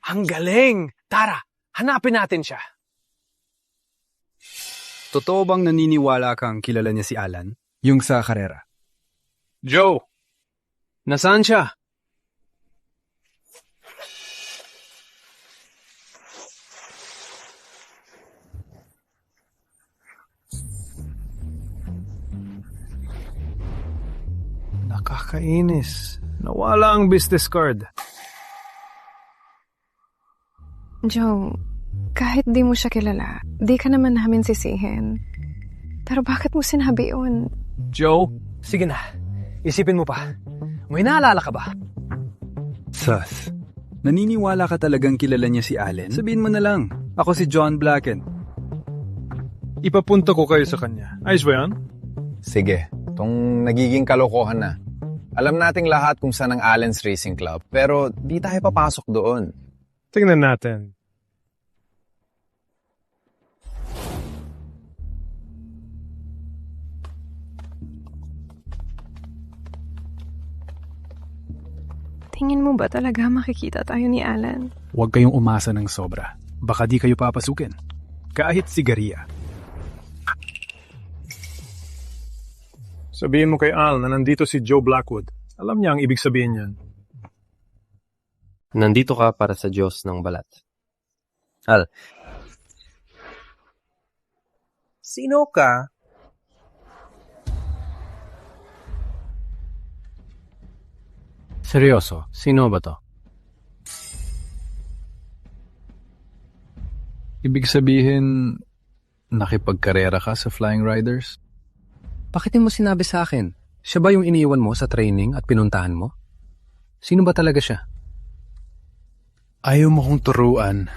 Speaker 13: Ang galing! Tara, hanapin natin siya.
Speaker 6: Totoo bang naniniwala kang kilala niya si Alan? Yung sa karera?
Speaker 7: Joe, nasaan siya? Nakakainis. Nawala ang business card.
Speaker 17: Joe, kahit di mo siya kilala, di ka naman namin sisihin. Pero bakit mo sinabi yun?
Speaker 13: Joe, sige na. Isipin mo pa. May naalala ka ba?
Speaker 6: Sus. Naniniwala ka talagang kilala niya si Allen? Sabihin mo na lang. Ako si John Blacken.
Speaker 7: Ipapunta ko kayo sa kanya. Ayos ba yan?
Speaker 26: Sige, itong nagiging kalokohan na. Alam nating lahat kung saan ang Allen's Racing Club, pero di tayo papasok doon.
Speaker 7: Tingnan natin.
Speaker 17: Tingin mo ba talaga makikita tayo ni Alan?
Speaker 2: Huwag kayong umasa ng sobra. Baka di kayo papasukin. Kahit sigariya.
Speaker 7: Sabihin mo kay Al na nandito si Joe Blackwood. Alam niya ang ibig sabihin niyan.
Speaker 5: Nandito ka para sa Diyos ng balat. Al.
Speaker 13: Sino ka?
Speaker 27: Seryoso, sino ba to?
Speaker 2: Ibig sabihin, nakipagkarera ka sa Flying Riders?
Speaker 1: Bakit mo sinabi sa akin? Siya ba yung iniiwan mo sa training at pinuntahan mo? Sino ba talaga siya?
Speaker 2: Ayaw mo kong turuan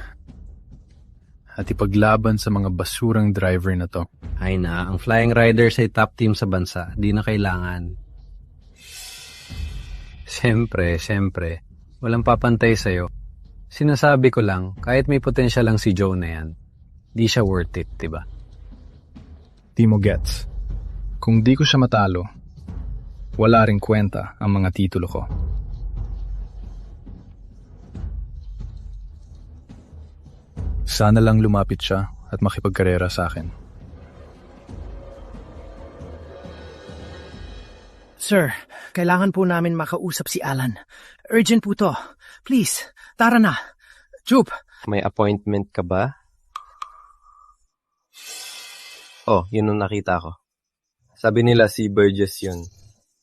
Speaker 2: at ipaglaban sa mga basurang driver na to.
Speaker 15: Ay na, ang Flying Riders ay top team sa bansa. Di na kailangan. Siyempre. Walang papantay sa'yo. Sinasabi ko lang, kahit may potential lang si Joe na yan, di siya worth it, diba?
Speaker 2: Di mo gets. Kung di ko siya matalo, wala ring kwenta ang mga titulo ko. Sana lang lumapit siya at makipagkarera sa akin.
Speaker 4: Sir, kailangan po namin makausap si Alan. Urgent po to. Please, tara na. Jup!
Speaker 5: May appointment ka ba? Oh, yun ang nakita ko. Sabi nila si Burgess yun.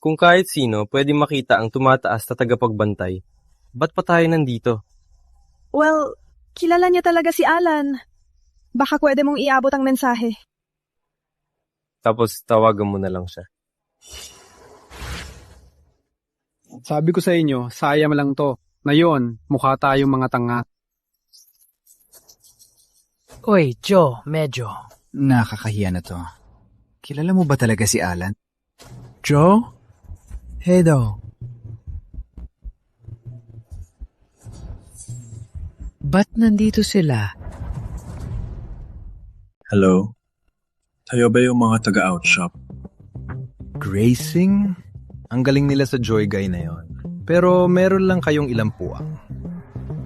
Speaker 5: Kung kahit sino pwede makita ang tumataas na tagapagbantay, ba't pa tayo nandito?
Speaker 10: Well, kilala niya talaga si Alan. Baka pwede mong iabot ang mensahe.
Speaker 5: Tapos tawagan mo na lang siya.
Speaker 8: Sabi ko sa inyo, sayang lang to. Ngayon, mukha tayong mga tanga.
Speaker 4: Uy, Joe, medyo.
Speaker 12: Nakakahiya na to. Kilala mo ba talaga si Alan?
Speaker 4: Joe? Hey, daw.
Speaker 24: Ba't nandito sila?
Speaker 16: Hello? Tayo ba yung mga taga-outshop?
Speaker 26: Gracing? Ang galing nila sa Joy Guy na yon. Pero meron lang kayong ilang puwang.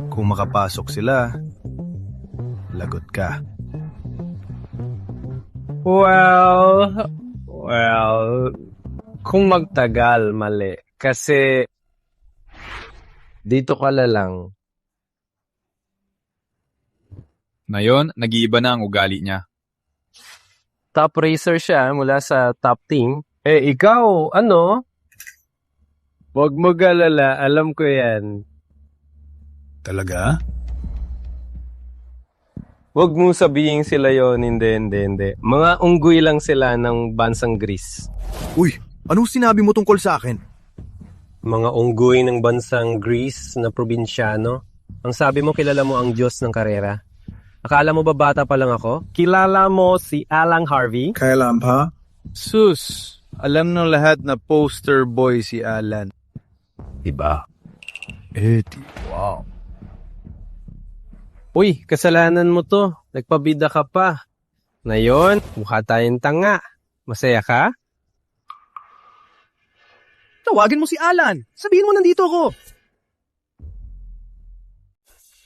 Speaker 26: Kung makapasok sila, lagot ka.
Speaker 5: Well, kung magtagal, mali. Kasi, dito ka lang.
Speaker 2: Ngayon, nag-iiba na ang ugali niya.
Speaker 5: Top racer siya mula sa top team. Eh, ikaw, ano? Huwag mo galala, alam ko yan.
Speaker 16: Talaga?
Speaker 5: Huwag mo sabihin sila yon, hindi. Mga unggoy lang sila ng bansang Greece.
Speaker 11: Uy, anong sinabi mo tungkol sa akin?
Speaker 5: Mga unggoy ng bansang Greece na probinsyano. Ang sabi mo, kilala mo ang Diyos ng karera. Akala mo ba bata pa lang ako? Kilala mo si Alan Harvey?
Speaker 16: Kailan pa?
Speaker 6: Sus, alam ng lahat na poster boy si Alan.
Speaker 5: Diba?
Speaker 6: Wow.
Speaker 5: Uy, kasalanan mo to. Nagpabida ka pa. Ngayon, mukha tayong tanga. Masaya ka?
Speaker 4: Tawagin mo si Alan. Sabihin mo nandito ako.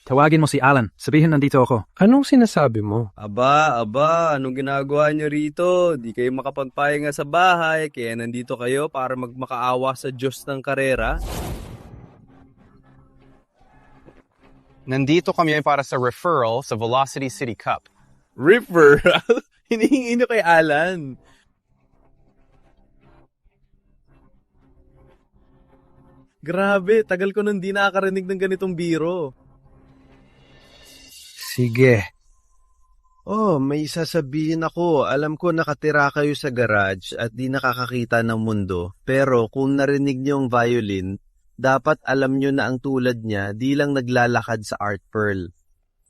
Speaker 1: Tawagin mo si Alan. Sabihin nandito ako.
Speaker 5: Anong sinasabi mo?
Speaker 18: Aba, anong ginagawa niyo rito? Di kayo makapagpahinga sa bahay, kaya nandito kayo para magmakaawa sa Diyos ng karera?
Speaker 26: Nandito kami para sa referral sa Velocity City Cup.
Speaker 18: Referral? Hinihingi niyo kay Alan. Grabe, tagal ko nang di nakakarinig ng ganitong biro.
Speaker 11: Sige. Oh, may sasabihin ako. Alam ko nakatira kayo sa garage at di nakakakita ng mundo. Pero kung narinig niyo ang violin, dapat alam nyo na ang tulad niya di lang naglalakad sa Art Pearl.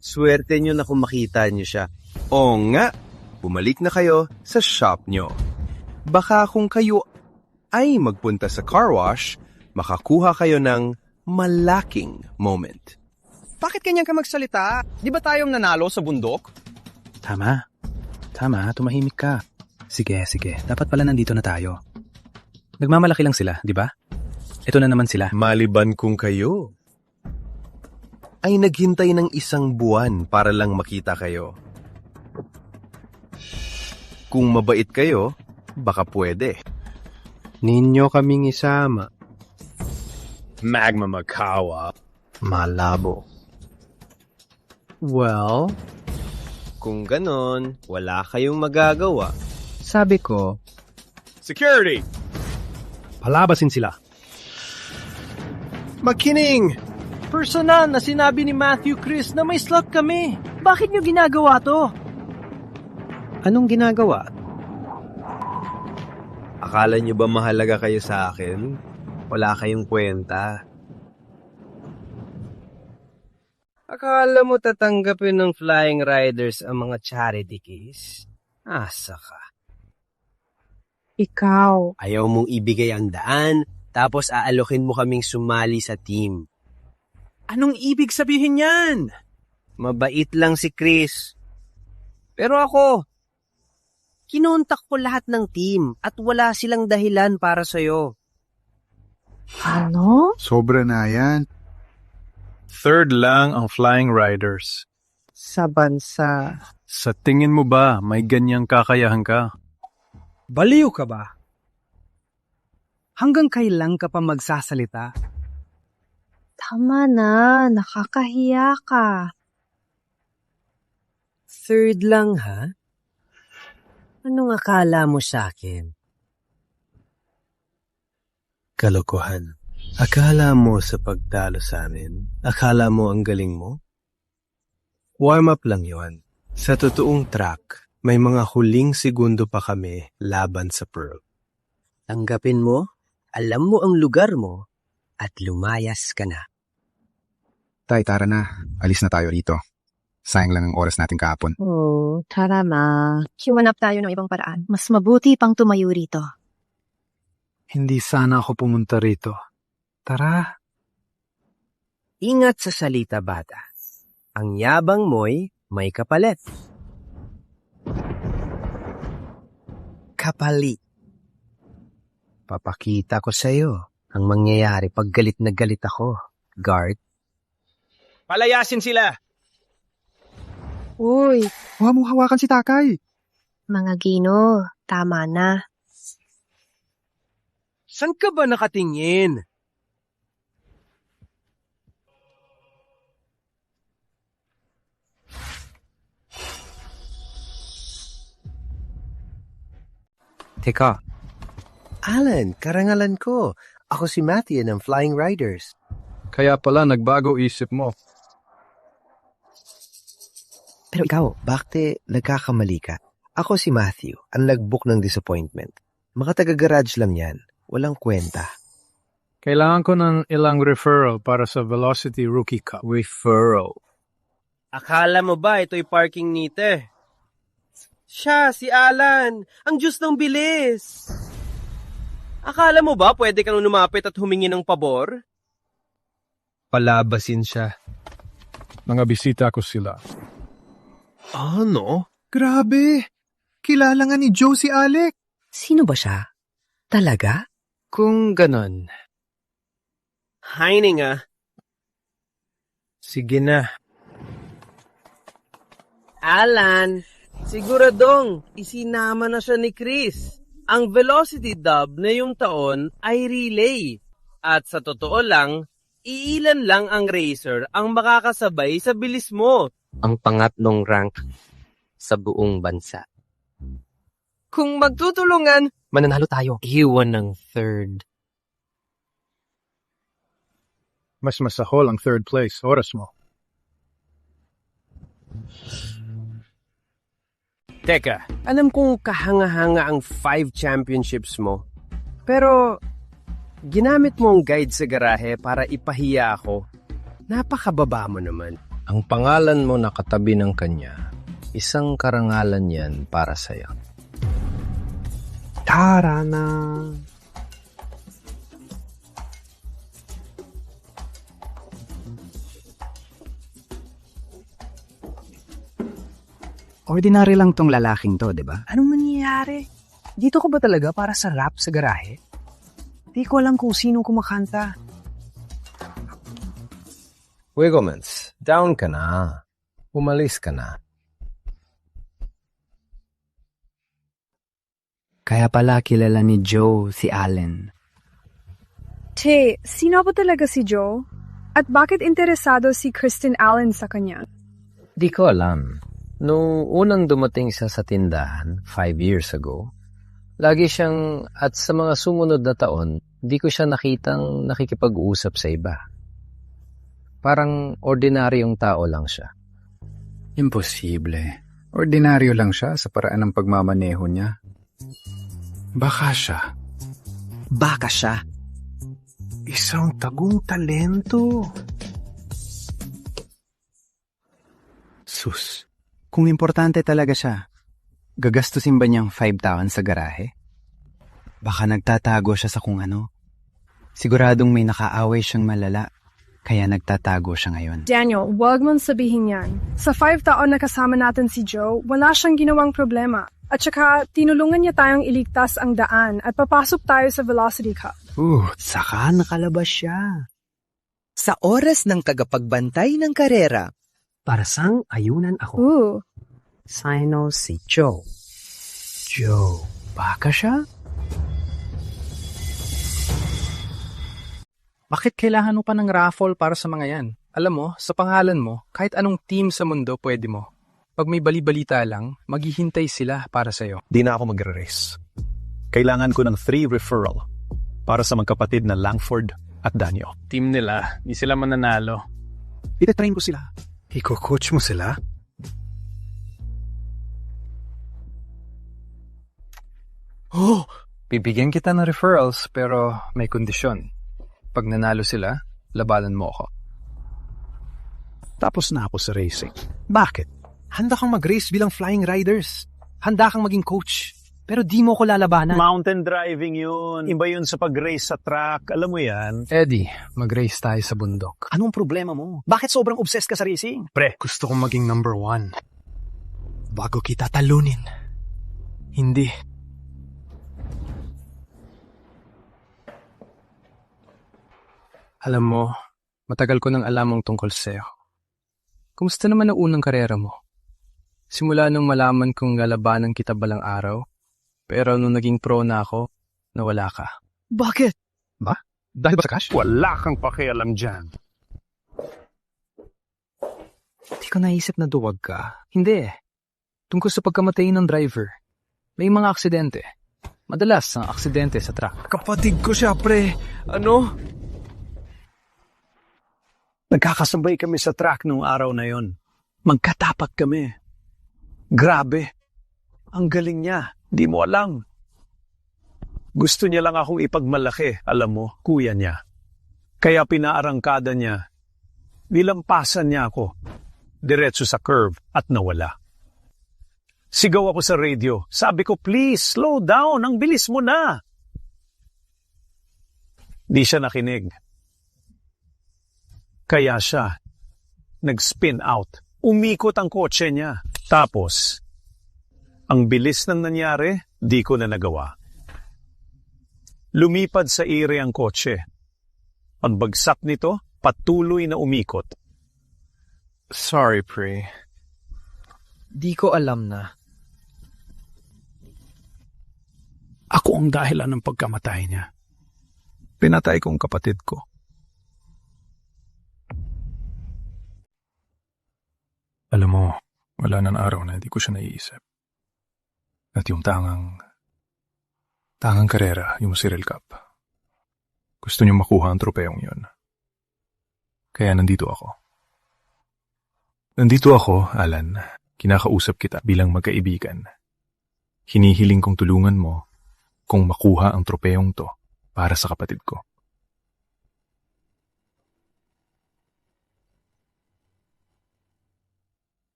Speaker 11: Swerte nyo na kung makita nyo siya.
Speaker 18: Oo nga, bumalik na kayo sa shop nyo. Baka kung kayo ay magpunta sa car wash, makakuha kayo ng malaking moment.
Speaker 4: Bakit ganyan ka magsalita? Di ba tayong nanalo sa bundok?
Speaker 1: Tama, tumahimik ka. Sige, dapat pala nandito na tayo. Nagmamalaki lang sila, di ba? Ito na naman sila.
Speaker 18: Maliban kung kayo ay naghintay ng 1 buwan para lang makita kayo. Kung mabait kayo, baka pwede.
Speaker 5: Ninyo kaming isama.
Speaker 18: Magma Makawa.
Speaker 5: Malabo. Well, kung ganon, wala kayong magagawa.
Speaker 24: Sabi ko,
Speaker 18: Security!
Speaker 1: Palabasin sila.
Speaker 13: Makining! Personal na sinabi ni Matthew Chris na may slot kami.
Speaker 4: Bakit nyo ginagawa to?
Speaker 13: Anong ginagawa? Akala nyo ba mahalaga kayo sa akin? Wala kayong kwenta. Akala mo tatanggapin ng Flying Riders ang mga charity case? Asa ka?
Speaker 10: Ikaw.
Speaker 13: Ayaw mong ibigay ang daan, tapos aalokin mo kaming sumali sa team.
Speaker 4: Anong ibig sabihin yan?
Speaker 13: Mabait lang si Chris. Pero ako, kinontak ko lahat ng team at wala silang dahilan para sa'yo.
Speaker 10: Ano?
Speaker 9: Sobra na yan.
Speaker 7: Third lang ang Flying Riders.
Speaker 14: Sa bansa.
Speaker 7: Sa tingin mo ba may ganyang kakayahan ka?
Speaker 4: Baliw ka ba? Hanggang kailan ka pa magsasalita?
Speaker 3: Tama na, nakakahiya ka.
Speaker 13: Third lang, ha? Anong akala mo sa akin? Kalokohan. Akala mo sa pagtalo sa amin? Akala mo ang galing mo? Warm up lang yon. Sa totoong track, may mga huling segundo pa kami laban sa Pearl. Tanggapin mo, alam mo ang lugar mo, at lumayas ka na.
Speaker 12: Tay, tara na. Alis na tayo rito. Sayang lang ang oras natin kahapon.
Speaker 3: Oh, tara na.
Speaker 10: Hiwanap tayo ng ibang paraan.
Speaker 3: Mas mabuti pang tumayo rito.
Speaker 8: Hindi sana ako pumunta rito. Tara.
Speaker 13: Ingat sa salita, bata. Ang yabang mo'y may kapalit. Kapalit. Papakita ko sa'yo ang mangyayari pag galit na galit ako, guard.
Speaker 11: Palayasin sila!
Speaker 3: Uy,
Speaker 12: huwag mong hawakan si Takay.
Speaker 3: Mga Gino, tama na.
Speaker 13: San ka ba nakatingin? Teka. Alan, karangalan ko. Ako si Matthew ng Flying Riders.
Speaker 2: Kaya pala nagbago isip mo.
Speaker 13: Pero ikaw, bakit nagkakamali ka? Ako si Matthew, ang nag-book ng disappointment. Mga taga-garage lang yan. Walang kwenta.
Speaker 7: Kailangan ko ng ilang referral para sa Velocity Rookie Cup.
Speaker 13: Referral? Akala mo ba ito'y parking nite? Siya, si Alan. Ang Diyos ng bilis. Akala mo ba pwede kang lumapit at humingi ng pabor? Palabasin siya.
Speaker 7: Mga bisita ko sila.
Speaker 13: Ano?
Speaker 12: Grabe! Kilala nga ni Joe si Alec.
Speaker 13: Sino ba siya? Talaga? Kung ganon. Hining ah. Sige na. Alan, siguradong isinama na siya ni Chris. Ang Velocity Dub na yung taon ay relay. At sa totoo lang, iilan lang ang racer ang makakasabay sa bilis mo. Ang pangatlong rank sa buong bansa. Kung magtutulungan, mananalo tayo. Iwan ng third.
Speaker 7: Mas masahol ang third place. Oras mo.
Speaker 13: Teka, alam kong kahanga-hanga ang 5 championships mo. Pero, ginamit mo ang guide sa garahe para ipahiya ako. Napakababa mo naman. Ang pangalan mo nakatabi ng kanya, isang karangalan yan para sa'yo.
Speaker 14: Tara na.
Speaker 4: Ordinary lang tong lalaking to, di ba? Anong nangyayari? Dito ko ba talaga para sa rap sa garahe? Di ko alam kung sino kumakanta.
Speaker 13: Wigglemans, down ka na. Umalis ka na.
Speaker 4: Kaya pala kilala ni Joe si Allen.
Speaker 10: Che, sino ba talaga si Joe? At bakit interesado si Kristen Allen sa kanya?
Speaker 15: Di ko alam. Nung unang dumating siya sa tindahan, 5 years ago, lagi siyang, at sa mga sumunod na taon, di ko siya nakitang nakikipag-usap sa iba. Parang ordinaryong tao lang siya.
Speaker 6: Imposible. Ordinaryo lang siya sa paraan ng pagmamaneho niya.
Speaker 1: Baka siya.
Speaker 4: Baka siya. Isang tagong talento.
Speaker 1: Sus, kung importante talaga siya, gagastusin ba niyang 5,000 sa garahe? Baka nagtatago siya sa kung ano. Siguradong may nakaaway siyang malala, kaya nagtatago siya ngayon.
Speaker 10: Daniel, wag mong sabihin yan. Sa 5 taon na kasama natin si Joe, wala siyang ginawang problema. At saka, tinulungan niya tayong iligtas ang daan at papasok tayo sa Velocity Cup.
Speaker 4: Saka nakalabas siya.
Speaker 9: Sa oras ng tagapagbantay ng karera,
Speaker 4: Para sang ayunan ako. Sino si Joe? Joe, baka siya?
Speaker 1: Bakit kailangan mo pa ng raffle para sa mga yan? Alam mo, sa pangalan mo, kahit anong team sa mundo pwede mo. Pag may bali-balita lang, maghihintay sila para sa'yo.
Speaker 16: Di na ako magre-race. Kailangan ko ng 3 referral para sa magkapatid na Langford at Daniel.
Speaker 7: Team nila, di sila mananalo.
Speaker 4: Itatrain ko sila.
Speaker 1: Iko-coach mo sila? Bibigyan kita ng referrals pero may kondisyon. Pag nanalo sila, labanan mo ako.
Speaker 4: Tapos na ako sa racing. Bakit? Handa kang mag-race bilang flying riders. Handa kang maging coach. Pero di mo ko lalabanan.
Speaker 16: Mountain driving yun. Iba yun sa pag-race sa track. Alam mo yan.
Speaker 1: Eddie, mag-race tayo sa bundok.
Speaker 4: Anong problema mo? Bakit sobrang obsessed ka sa racing?
Speaker 1: Pre, gusto kong maging number 1. Bago kita talunin. Hindi. Alam mo, matagal ko nang alam ang tungkol sa'yo. Kumusta naman ang unang karera mo? Simula nung malaman kong lalabanan kita balang araw, pero nung naging pro na ako, nawala ka.
Speaker 4: Bakit?
Speaker 1: Ba? Dahil ba sa cash?
Speaker 16: Wala kang pakialam dyan.
Speaker 1: Hindi ko naisip na duwag ka. Hindi. Tungkol sa pagkamatay ng driver. May mga aksidente. Madalas ang aksidente sa truck.
Speaker 4: Kapatid ko siya, pre. Ano?
Speaker 16: Nagkakasabay kami sa track nung araw na yon. Magkatapat kami. Grabe. Ang galing niya. Di mo alam. Gusto niya lang akong ipagmalaki, alam mo, kuya niya. Kaya pinaarangkada niya. Nilampasan niya ako. Diretso sa curve at nawala. Sigaw ako sa radio. Sabi ko, please, slow down. Ang bilis mo na. Di siya nakinig. Kaya siya nag-spin out. Umikot ang kotse niya. Tapos, ang bilis ng nangyari, di ko na nagawa. Lumipad sa ire ang kotse. Ang bagsak nito, patuloy na umikot.
Speaker 1: Sorry, pre. Di ko alam na.
Speaker 16: Ako ang dahilan ng pagkamatay niya. Pinatay kong kapatid ko. Alam mo, wala nang araw na hindi ko siya naiisip. At yung tangang karera, yung Cyril Cup. Gusto niyo makuha ang tropeyong yun. Kaya nandito ako. Nandito ako, Alan. Kinakausap kita bilang magkaibigan. Hinihiling kong tulungan mo kung makuha ang tropeyong to para sa kapatid ko.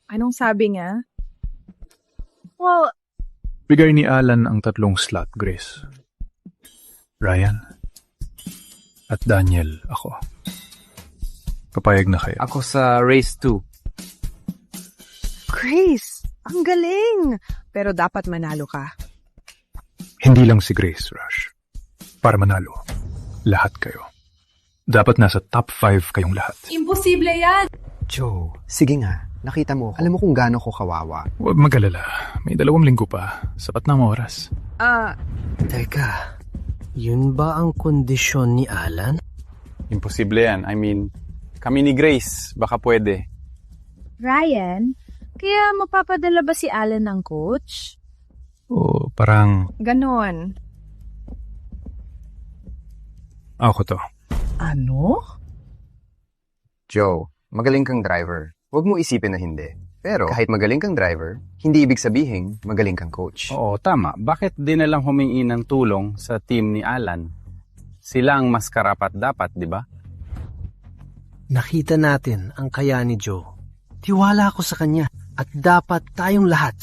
Speaker 17: Anong sabi niya? Well,
Speaker 16: Bigay ni Alan ang 3 slot, Grace. Ryan at Daniel ako. Papayag na kayo.
Speaker 1: Ako sa race 2.
Speaker 3: Grace, ang galing! Pero dapat manalo ka.
Speaker 16: Hindi lang si Grace, Rush. Para manalo, lahat kayo. Dapat nasa top 5 kayong lahat.
Speaker 10: Imposible yan!
Speaker 12: Joe, sige nga. Nakita mo, alam mo kung gaano ko kawawa.
Speaker 16: Huwag mag-alala. May 2 linggo pa. Sapat na ang oras.
Speaker 13: Teka. Yun ba ang kondisyon ni Alan?
Speaker 6: Imposible yan. I mean, kami ni Grace, baka pwede.
Speaker 19: Ryan, kaya mapapadala ba si Alan ng coach?
Speaker 16: O parang...
Speaker 10: Ganon.
Speaker 2: Ako to.
Speaker 14: Ano?
Speaker 1: Joe, magaling kang driver. Huwag mo isipin na hindi. Pero kahit magaling kang driver, hindi ibig sabihin magaling kang coach.
Speaker 6: Oo, tama. Bakit di na lang humingi ng tulong sa team ni Alan? Sila ang mas karapat-dapat, di ba?
Speaker 13: Nakita natin ang kaya ni Joe. Tiwala ako sa kanya at dapat tayong lahat.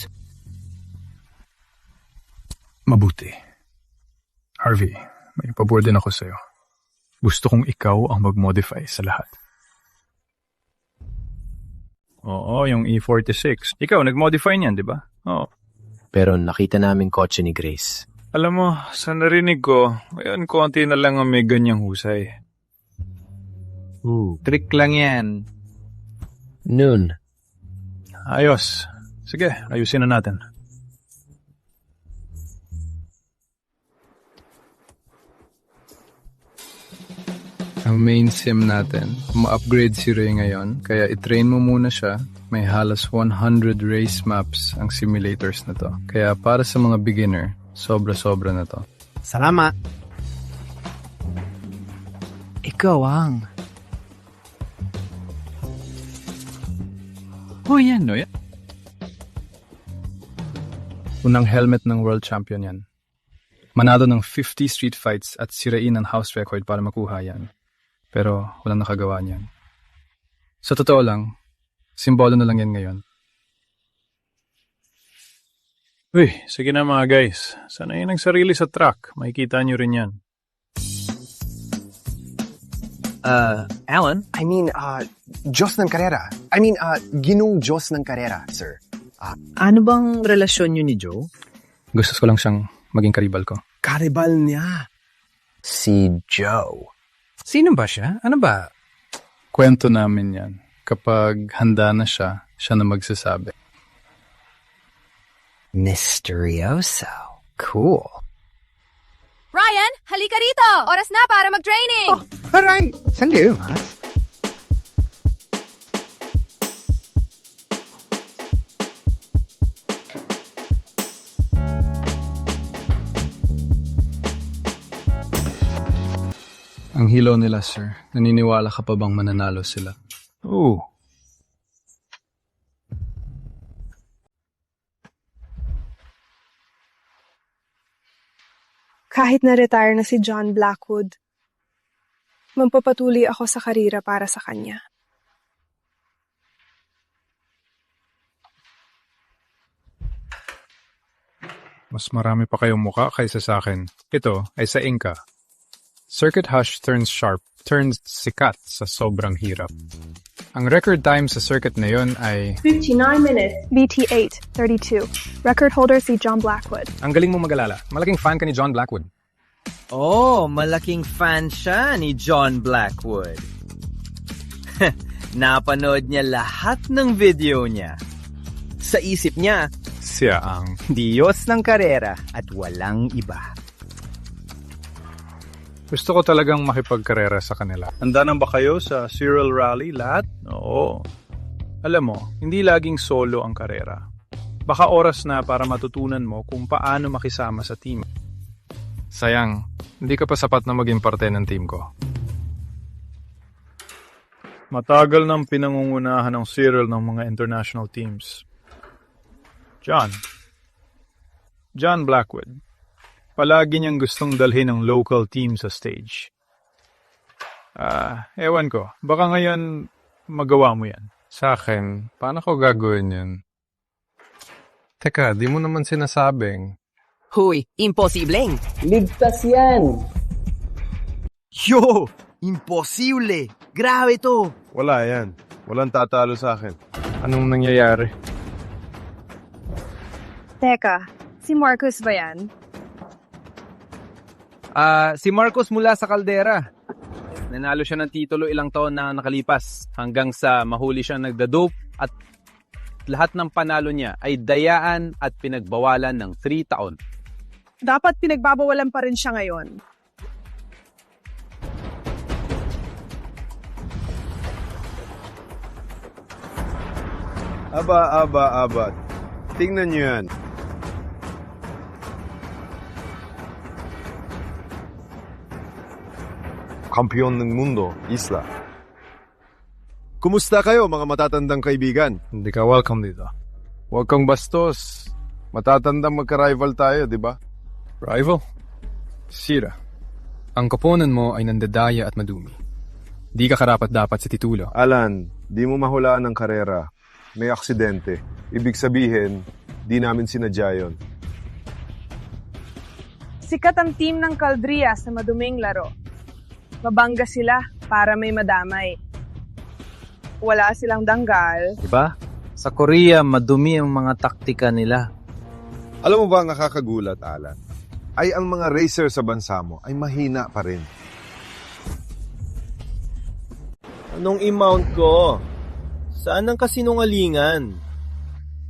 Speaker 2: Mabuti. Harvey, may pabor din ako sa'yo. Gusto kong ikaw ang mag-modify sa lahat. Oo, yung E46. Ikaw, nag-modify niyan, di ba? Oo.
Speaker 20: Pero nakita namin kotse ni Grace.
Speaker 2: Alam mo, sa narinig ko, ngayon konti na lang ang may ganyang husay.
Speaker 6: Trick lang yan.
Speaker 20: Noon.
Speaker 2: Ayos. Sige, ayusin na natin. Ang main sim natin, ma-upgrade si Ray ngayon, kaya i-train mo muna siya. May halos 100 race maps ang simulators na to. Kaya para sa mga beginner, sobra-sobra na to.
Speaker 4: Salamat. Ikaw ang...
Speaker 2: yan, no? Unang helmet ng world champion yan. Manalo ng 50 street fights at sirain ang house record para makuha yan. Pero walang nakagawa niyan. Sa totoo lang, simbolo na lang yan ngayon. Uy, sige na mga guys. Sanayin ang sarili sa track. Makikita nyo rin yan.
Speaker 12: Alan? Diyos ng karera. Ginong Diyos ng karera, sir.
Speaker 9: Ano bang relasyon niyo ni Joe?
Speaker 2: Gusto ko lang siyang maging karibal ko.
Speaker 12: Karibal niya.
Speaker 9: Si Joe.
Speaker 14: Sino ba siya? Ano ba?
Speaker 2: Kwento namin yan. Kapag handa na siya, siya na magsasabi.
Speaker 9: Mysterioso. Cool.
Speaker 10: Ryan, halika rito! Oras na para mag-training!
Speaker 12: Aray! Sandi, mas?
Speaker 2: Ang hilaw nila, sir. Naniniwala ka pa bang mananalo sila? Oo.
Speaker 17: Kahit na-retire na si John Blackwood, magpapatuloy ako sa karera para sa kanya.
Speaker 2: Mas marami pa kayong muka kaysa sa akin. Ito ay sa Inca. Circuit Hush turns sharp, turns sikat sa sobrang hirap. Ang record time sa circuit na yon ay
Speaker 17: 59 minutes. BT8, 32. Record holder si John Blackwood.
Speaker 2: Ang galing mo mag-alala. Malaking fan ka ni John Blackwood.
Speaker 5: Oh, malaking fan siya ni John Blackwood. Napanood niya lahat ng video niya. Sa isip niya,
Speaker 2: siya ang
Speaker 11: Diyos ng karera at walang iba.
Speaker 2: Gusto ko talagang makipagkarera sa kanila. Handa na ba kayo sa Cyril Rally lahat? Oo. Alam mo, hindi laging solo ang karera. Baka oras na para matutunan mo kung paano makisama sa team. Sayang, hindi ka pa sapat na maging parte ng team ko. Matagal nang pinangungunahan ng Cyril ng mga international teams. John Blackwood. Palagi niyang gustong dalhin ang local team sa stage. Ewan ko. Baka ngayon magawa mo yan. Sa akin, paano ko gagawin yan? Teka, di mo naman sinasabing.
Speaker 5: Huy, imposibleng!
Speaker 13: Ligtas yan!
Speaker 11: Yo! Imposible! Grabe to!
Speaker 18: Wala yan. Walang tatalo sa akin.
Speaker 2: Anong nangyayari?
Speaker 17: Teka, si Marcus ba yan?
Speaker 6: Si Marcos mula sa Caldera. Nanalo siya ng titulo ilang taon na nakalipas hanggang sa mahuli siya nagda-dope at lahat ng panalo niya ay dayaan at pinagbawalan ng 3 taon.
Speaker 17: Dapat pinagbabawalan pa rin siya ngayon.
Speaker 18: Aba. Tingnan niyo yan.
Speaker 21: Kampiyon ng mundo, Isla. Kumusta kayo mga matatandang kaibigan?
Speaker 2: Hindi ka welcome dito.
Speaker 21: Huwag kang bastos. Matatandang magka-rival tayo, di ba?
Speaker 2: Rival? Sira. Ang koponan mo ay nandadaya at madumi. Di ka karapat-dapat sa titulo.
Speaker 21: Alan, di mo mahulaan ng karera. May aksidente. Ibig sabihin, di namin sinadya yun.
Speaker 22: Sikat ang team ng Caldria sa maduming laro. Mabangga sila para may madamay. Wala silang danggal.
Speaker 23: Diba? Sa Korea, madumi ang mga taktika nila.
Speaker 21: Alam mo ba ang nakakagulat, Alan? Ay ang mga racer sa bansa mo ay mahina pa rin.
Speaker 5: Anong i-mount ko? Saan ang kasinungalingan?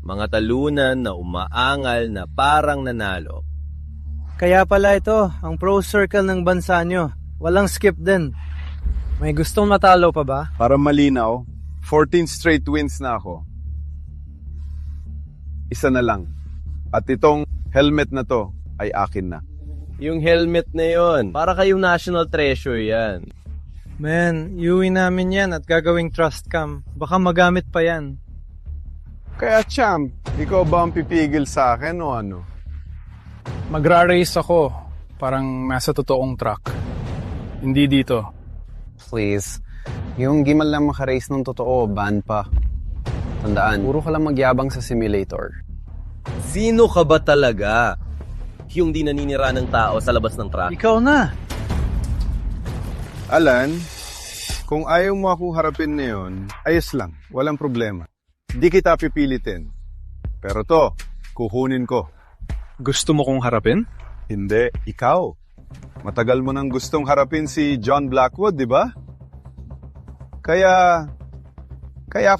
Speaker 5: Mga talunan na umaangal na parang nanalo.
Speaker 23: Kaya pala ito, ang pro circle ng bansa nyo. Walang skip din. May gustong matalo pa ba?
Speaker 21: Para malinaw, 14 straight wins na ako. Isa na lang. At itong helmet na to ay akin na.
Speaker 5: Yung helmet na yon, para kayong national treasure yan.
Speaker 23: Man, iuwi namin yan at gagawing trust cam. Baka magamit pa yan.
Speaker 21: Kaya champ, ikaw ba ang pipigil sa akin o ano?
Speaker 2: Magra-race ako. Parang nasa totoong track. Hindi dito.
Speaker 1: Please. Yung gimal lang makarace ng totoo, ban pa. Tandaan, puro ka lang magyabang sa simulator.
Speaker 5: Sino ka ba talaga? Yung di naninira ng tao sa labas ng track?
Speaker 23: Ikaw na!
Speaker 21: Alan, kung ayaw mo akong harapin na yun, ayos lang, walang problema. Di kita pipilitin. Pero to, kukunin ko.
Speaker 2: Gusto mo kong harapin?
Speaker 21: Hindi, ikaw. Matagal mo nang gustong harapin si John Blackwood, di ba? Kaya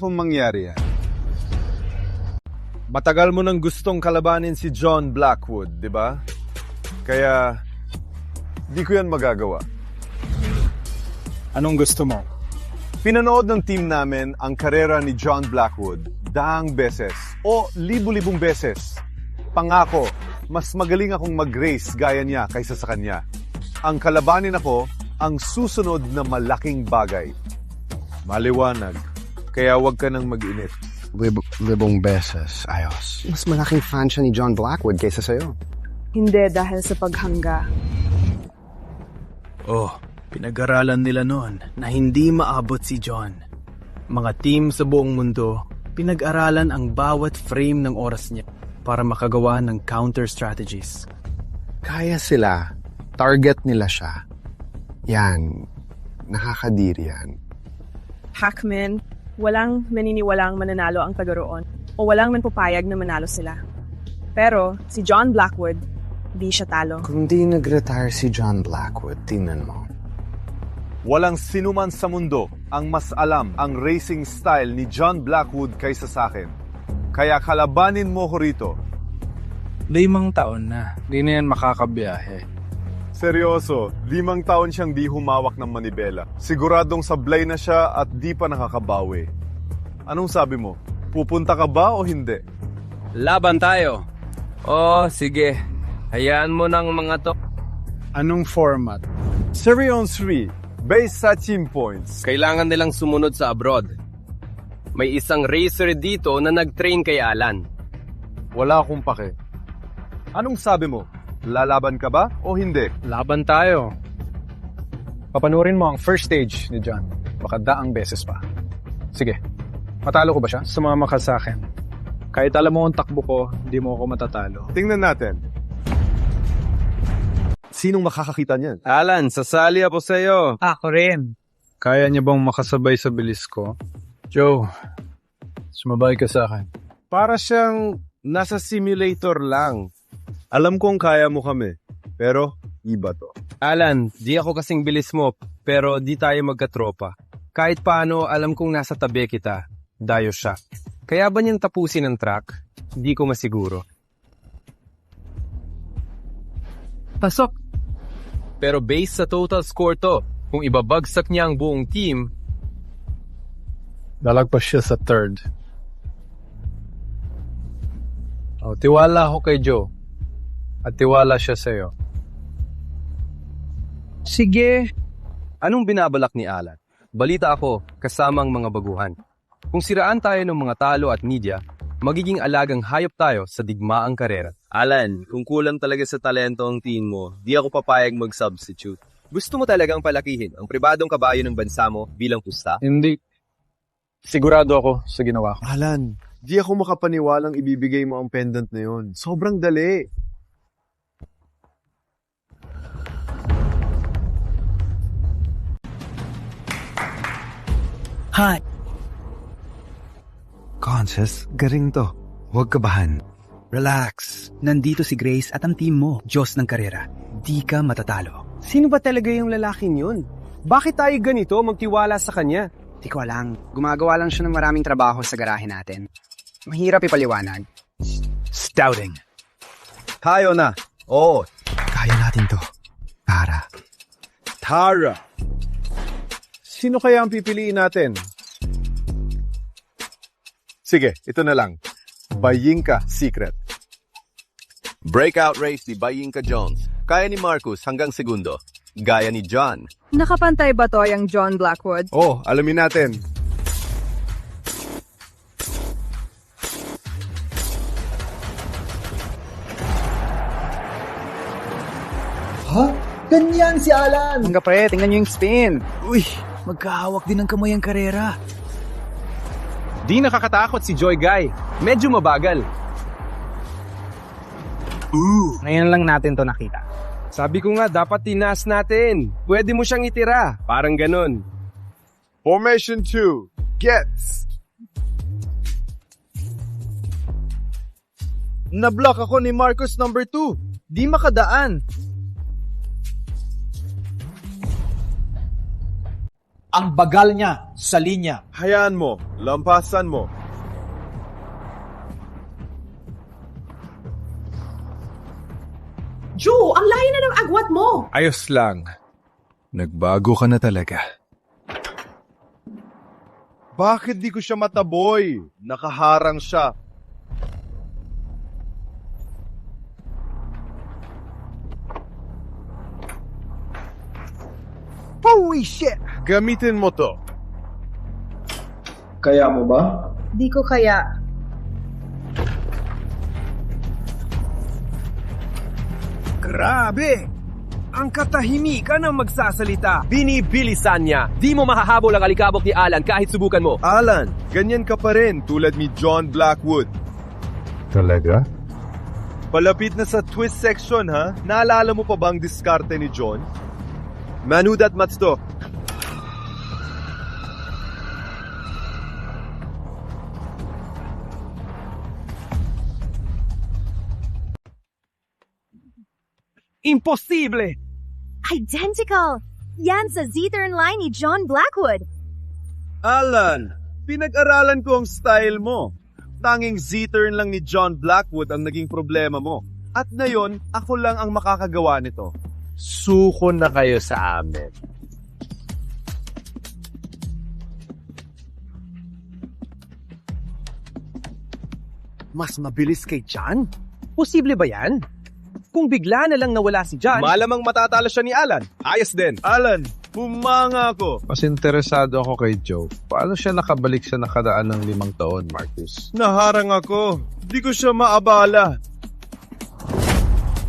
Speaker 21: kung mangyari yan. Matagal mo nang gustong kalabanin si John Blackwood, di ba? Kaya di ko yan magagawa.
Speaker 2: Anong gusto mo?
Speaker 21: Pinanood ng team namin ang karera ni John Blackwood daang beses o libu-libong beses. Pangako, mas magaling akong mag-race gaya niya kaysa sa kanya. Ang kalabanin ako ang susunod na malaking bagay. Maliwanag, kaya huwag ka nang mag-init.
Speaker 1: Libong beses, ayos. Mas malaking fan siya ni John Blackwood kaysa sa'yo.
Speaker 22: Hindi dahil sa paghangga.
Speaker 24: Oh, pinag-aralan nila noon na hindi maabot si John. Mga team sa buong mundo, pinag-aralan ang bawat frame ng oras niya para makagawa ng counter strategies.
Speaker 1: Kaya sila. Target nila siya. Yan. Nakakadiri yan.
Speaker 22: Hackman, walang maniniwalang mananalo ang taga-roon o walang manpupayag na manalo sila. Pero si John Blackwood, di siya talo.
Speaker 1: Kung di nag-retire si John Blackwood, tingnan mo.
Speaker 21: Walang sinuman sa mundo ang mas alam ang racing style ni John Blackwood kaysa sa akin. Kaya kalabanin mo ko rito.
Speaker 2: 5 taon na. Di na yan makakabiyahe.
Speaker 21: Seryoso, 5 taon siyang di humawak ng manibela. Siguradong sablay na siya at di pa nakakabawi. Anong sabi mo? Pupunta ka ba o hindi?
Speaker 5: Laban tayo. Oh, sige. Hayaan mo ng mga to.
Speaker 21: Anong format? 3-on-3, based sa team points.
Speaker 5: Kailangan nilang sumunod sa abroad. May isang racer dito na nag-train kay Alan.
Speaker 21: Wala akong pake. Anong sabi mo? Lalaban ka ba o hindi?
Speaker 2: Laban tayo. Papanurin mo ang first stage ni John. Baka daang beses pa. Sige, matalo ko ba siya? Sumama ka sa akin. Kahit alam mo ang takbo ko, hindi mo ako matatalo.
Speaker 21: Tingnan natin. Sinong makakakita niyan?
Speaker 5: Alan, sasali ako sa'yo.
Speaker 23: Ako rin.
Speaker 2: Kaya niya bang makasabay sa bilis ko? Joe, sumabay ka sa akin.
Speaker 21: Para siyang nasa simulator lang. Alam kong kaya mo kami, pero iba to.
Speaker 5: Alan, di ako kasing bilis mo, pero di tayo magkatropa. Kahit paano, alam kong nasa tabi kita. Dayo siya. Kaya ba niyang tapusin ang track? Di ko masiguro.
Speaker 23: Pasok.
Speaker 5: Pero based sa total score to, kung ibabagsak niya ang buong team,
Speaker 2: dalagpas siya sa third. Oh, tiwala ako kay Joe. At tiwala siya sa'yo.
Speaker 23: Sige.
Speaker 3: Anong binabalak ni Alan? Balita ako, kasamang mga baguhan. Kung siraan tayo ng mga talo at media, magiging alagang hayop tayo sa digmaang karera.
Speaker 7: Alan, kung kulang talaga sa talento ang team mo, di ako papayag mag-substitute. Gusto mo talagang palakihin ang pribadong kabayo ng bansa mo bilang pusta?
Speaker 2: Hindi. Sigurado ako sa ginawa ko.
Speaker 21: Alan, di ako makapaniwalang ibibigay mo ang pendant na yon. Sobrang dali.
Speaker 1: Hi! Conses, garing to. Huwag kabahan.
Speaker 8: Relax. Nandito si Grace at ang team mo, Diyos ng karera. Di ka matatalo.
Speaker 13: Sino ba talaga yung lalaking yun? Bakit tayo ganito magtiwala sa kanya?
Speaker 15: Di ko alam. Gumagawa lang siya ng maraming trabaho sa garahe natin. Mahirap ipaliwanag.
Speaker 8: Stouting.
Speaker 21: Tayo na. Oo.
Speaker 1: Kaya natin to.
Speaker 21: Tara. Sino kaya ang pipiliin natin? Sige, ito na lang. Bayingka Secret.
Speaker 18: Breakout race ni Bayingka Jones. Kaya ni Marcus hanggang segundo. Gaya ni John.
Speaker 10: Nakapantay ba to yung John Blackwood?
Speaker 21: Oh, alamin natin.
Speaker 23: Ha? Ganyan si Alan!
Speaker 15: Hangga pre, tingnan nyo yung spin.
Speaker 24: Uy, magkahawak din ng kamay ang karera. Di nakakatakot si Joy Guy. Medyo mabagal.
Speaker 15: Ngayon lang natin to nakita.
Speaker 13: Sabi ko nga, dapat tinaas natin. Pwede mo siyang itira. Parang ganun.
Speaker 21: Formation 2. Gets! Nablock ako ni Marcus number 2. Di makadaan.
Speaker 23: Ang bagal niya sa linya.
Speaker 21: Hayaan mo. Lampasan mo.
Speaker 25: Joe, ang layo na ng agwat mo!
Speaker 21: Ayos lang. Nagbago ka na talaga. Bakit di ko siya mataboy? Nakaharang siya.
Speaker 23: Holy shit!
Speaker 21: Gamitin mo to.
Speaker 23: Kaya mo ba?
Speaker 25: Di ko kaya.
Speaker 13: Grabe! Ang katahimikan ng magsasalita. Binibilisan niya. Di mo mahahabol ang alikabok ni Alan kahit subukan mo.
Speaker 21: Alan, ganyan ka pa rin tulad ni John Blackwood. Talaga? Palapit na sa twist section ha? Naalala mo pa ba ang diskarte ni John? Manood at Matsto.
Speaker 13: Imposible!
Speaker 26: Identical! Yan sa Z-turn line ni John Blackwood.
Speaker 21: Alan, pinag-aralan ko ang style mo. Tanging Z-turn lang ni John Blackwood ang naging problema mo. At ngayon, ako lang ang makakagawa nito.
Speaker 6: Suko na kayo sa amin.
Speaker 13: Mas mabilis kay John? Posible ba yan? Kung bigla na lang nawala si John...
Speaker 21: Malamang matatalo siya ni Alan. Ayos din. Alan, humanga ako.
Speaker 6: Mas interesado ako kay Joe. Paano siya nakabalik sa nakaraan ng 5 taon, Marcus?
Speaker 21: Naharang ako. Di ko siya maabala.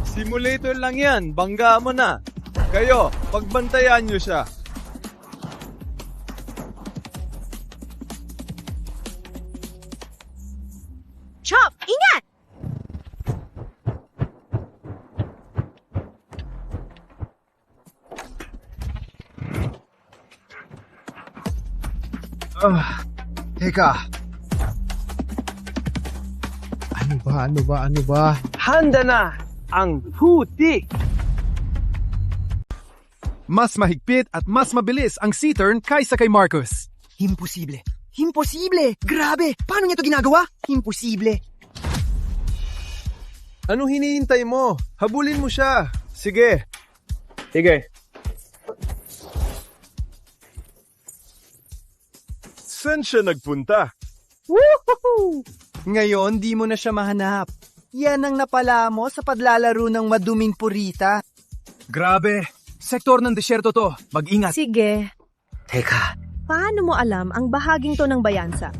Speaker 21: Simulator lang yan. Bangga mo na. Kayo, pagbantayan niyo siya.
Speaker 26: Chop, ingat!
Speaker 23: Teka. Ano ba?
Speaker 13: Handa na ang huti!
Speaker 23: Mas mahigpit at mas mabilis ang C-turn kaysa kay Marcus.
Speaker 15: Imposible. Imposible! Grabe! Paano niya to ginagawa? Imposible.
Speaker 21: Ano hinihintay mo? Habulin mo siya. Sige.
Speaker 13: Sige.
Speaker 21: Saan siya nagpunta?
Speaker 23: Woohoo! Ngayon, di mo na siya mahanap. Yan ang napala mo sa paglalaro ng maduming purita.
Speaker 13: Grabe!
Speaker 24: Sektor ng desyerto to. Mag-ingat.
Speaker 4: Sige.
Speaker 24: Teka.
Speaker 4: Paano mo alam ang bahaging to ng bayansa?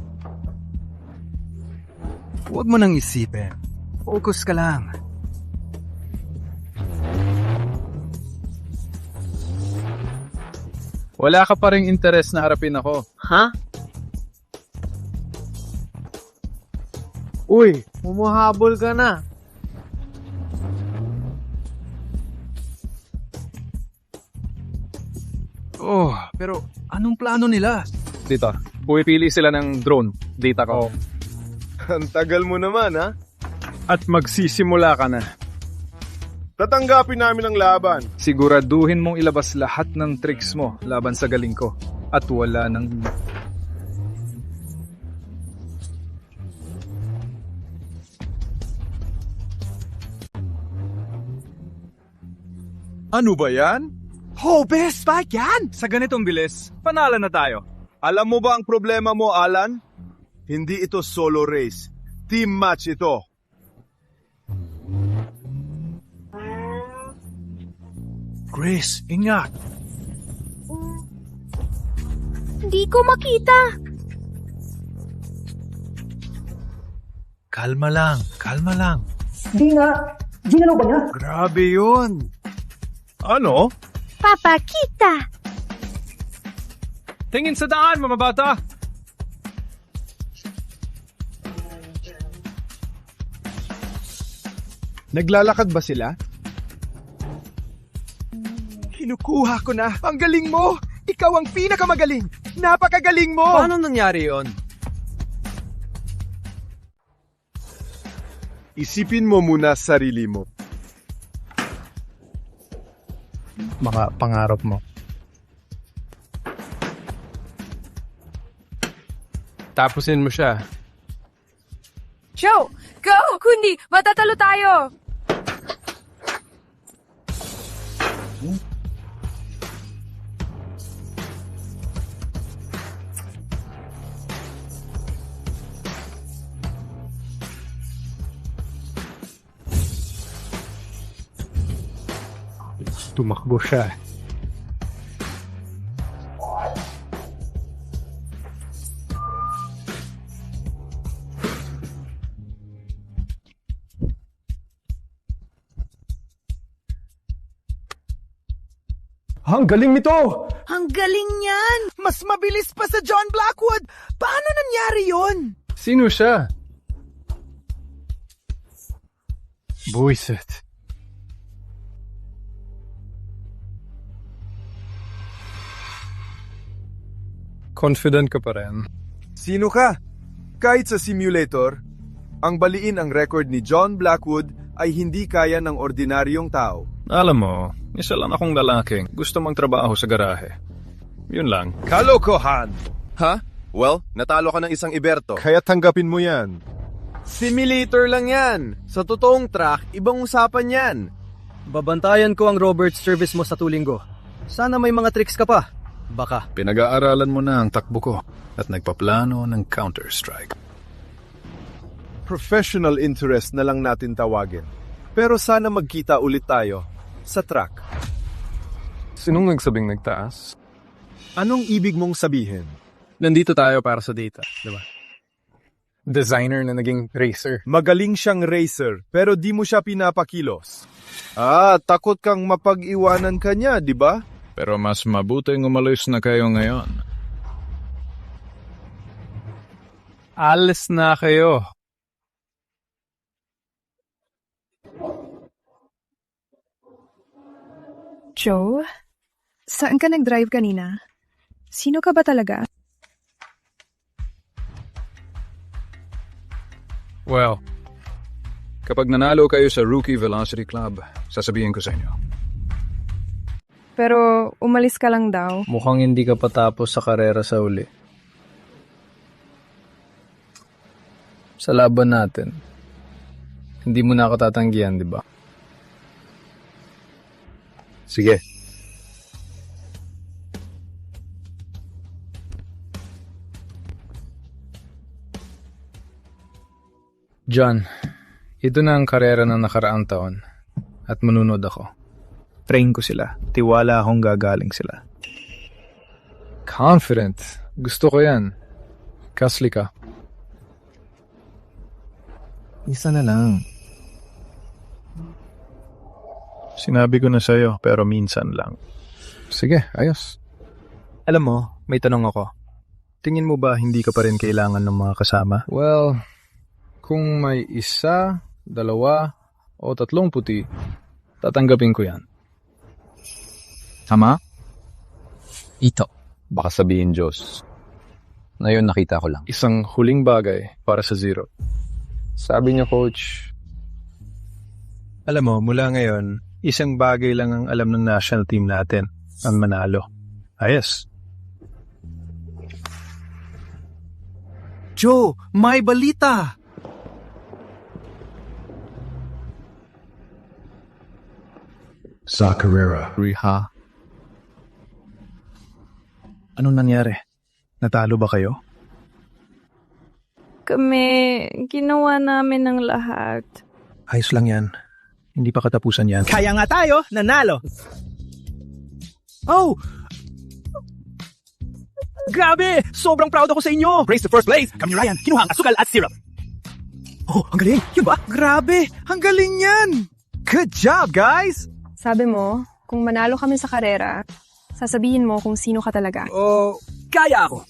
Speaker 8: Huwag mo nang isipin. Focus ka lang.
Speaker 2: Wala ka pa ring interes na harapin ako.
Speaker 22: Ha? Uy, umuhabol ka na.
Speaker 8: Oh, pero anong plano nila?
Speaker 2: Dito, pumipili sila ng drone. Data ko.
Speaker 21: Ang tagal mo naman, ha?
Speaker 2: At magsisimula ka na.
Speaker 21: Tatanggapin namin ang laban.
Speaker 2: Siguraduhin mong ilabas lahat ng tricks mo laban sa galing ko. At wala nang...
Speaker 21: Ano ba yan?
Speaker 8: Oh, best spike yan! Sa ganitong bilis, panalo na tayo.
Speaker 21: Alam mo ba ang problema mo, Alan? Hindi ito solo race. Team match ito.
Speaker 8: Grace, ingat.
Speaker 26: Hindi ko makita.
Speaker 8: Kalma lang, kalma lang.
Speaker 25: Di nga. Ginalaw ba niya?
Speaker 8: Grabe yun.
Speaker 21: Ano?
Speaker 26: Papakita.
Speaker 2: Tingin sa daan, mga bata!
Speaker 21: Naglalakad ba sila?
Speaker 8: Kinukuha ko na. Ang galing mo! Ikaw ang pinakamagaling! Napakagaling mo!
Speaker 11: Paano nangyari yon?
Speaker 21: Isipin mo muna sarili mo.
Speaker 2: Mga pangarap mo. Tapusin mo siya.
Speaker 10: Joe! Go! Kundi, matatalo tayo!
Speaker 2: Tumakbo siya.
Speaker 21: Ang galing nito!
Speaker 8: Ang galing niyan! Mas mabilis pa sa John Blackwood! Paano nangyari yon?
Speaker 2: Sino siya? Buisit. Confident ka pa rin.
Speaker 21: Sino ka? Kahit sa simulator, ang baliin ang record ni John Blackwood ay hindi kaya ng ordinaryong tao.
Speaker 2: Alam mo, isa lang akong lalaking gusto magtrabaho sa garahe. Yun lang.
Speaker 21: Kalokohan!
Speaker 7: Ha? Well, natalo ka ng isang Iberto.
Speaker 21: Kaya tanggapin mo yan.
Speaker 11: Simulator lang yan. Sa totoong track, ibang usapan yan.
Speaker 23: Babantayan ko ang Roberts service mo sa tulinggo. Sana may mga tricks ka pa. Baka.
Speaker 2: Pinag-aaralan mo na ang takbo ko at nagpaplano ng counter-strike.
Speaker 21: Professional interest na lang natin tawagin. Pero sana magkita ulit tayo sa track.
Speaker 2: Sinong nagsabing nagtaas?
Speaker 21: Anong ibig mong sabihin?
Speaker 2: Nandito tayo para sa data, di ba? Designer na naging racer.
Speaker 21: Magaling siyang racer, pero di mo siya pinapakilos. Takot kang mapag-iwanan ka niya, di ba?
Speaker 2: Pero mas mabuting umalis na kayo ngayon. Alis na kayo.
Speaker 10: Joe? Saan ka nag-drive kanina? Sino ka ba talaga?
Speaker 2: Well, kapag nanalo kayo sa Rookie Velocity Club, sasabihin ko sa inyo.
Speaker 10: Pero umalis ka lang daw.
Speaker 2: Mukhang hindi ka patapos sa karera sa uli. Sa laban natin, hindi mo na ako tatanggihan, di ba?
Speaker 21: Sige.
Speaker 2: John, ito na ang karera ng nakaraang taon at manunod ako.
Speaker 24: Train ko sila. Tiwala akong gagaling sila.
Speaker 2: Confident. Gusto ko yan. Kasli ka.
Speaker 24: Isa na lang. Sinabi ko na sa'yo, pero minsan lang.
Speaker 2: Sige, ayos.
Speaker 24: Alam mo, may tanong ako. Tingin mo ba hindi ka pa rin kailangan ng mga kasama?
Speaker 2: Well, kung may 1, 2, o 3 puti, tatanggapin ko yan.
Speaker 6: Tama? Ito. Baka sabihin Diyos. Ngayon nakita ko lang.
Speaker 2: Isang huling bagay para sa 0. Sabi niya, Coach.
Speaker 24: Alam mo, mula ngayon, isang bagay lang ang alam ng national team natin, ang manalo. Ayos.
Speaker 8: Joe, may balita!
Speaker 24: Sa Carrera.
Speaker 6: Riha.
Speaker 24: Anong nangyari? Natalo ba kayo?
Speaker 22: Kami, ginawa namin ng lahat.
Speaker 24: Ayos lang yan. Hindi pa katapusan yan.
Speaker 8: Kaya nga tayo, nanalo! Oh! Grabe! Sobrang proud ako sa inyo! Race to first place! Kami Ryan, kinuha ang asukal at syrup. Oh, ang galing! Yun ba? Grabe! Ang galing yan! Good job, guys!
Speaker 10: Sabi mo, kung manalo kami sa karera, sasabihin mo kung sino ka talaga.
Speaker 8: Oh, kaya ako!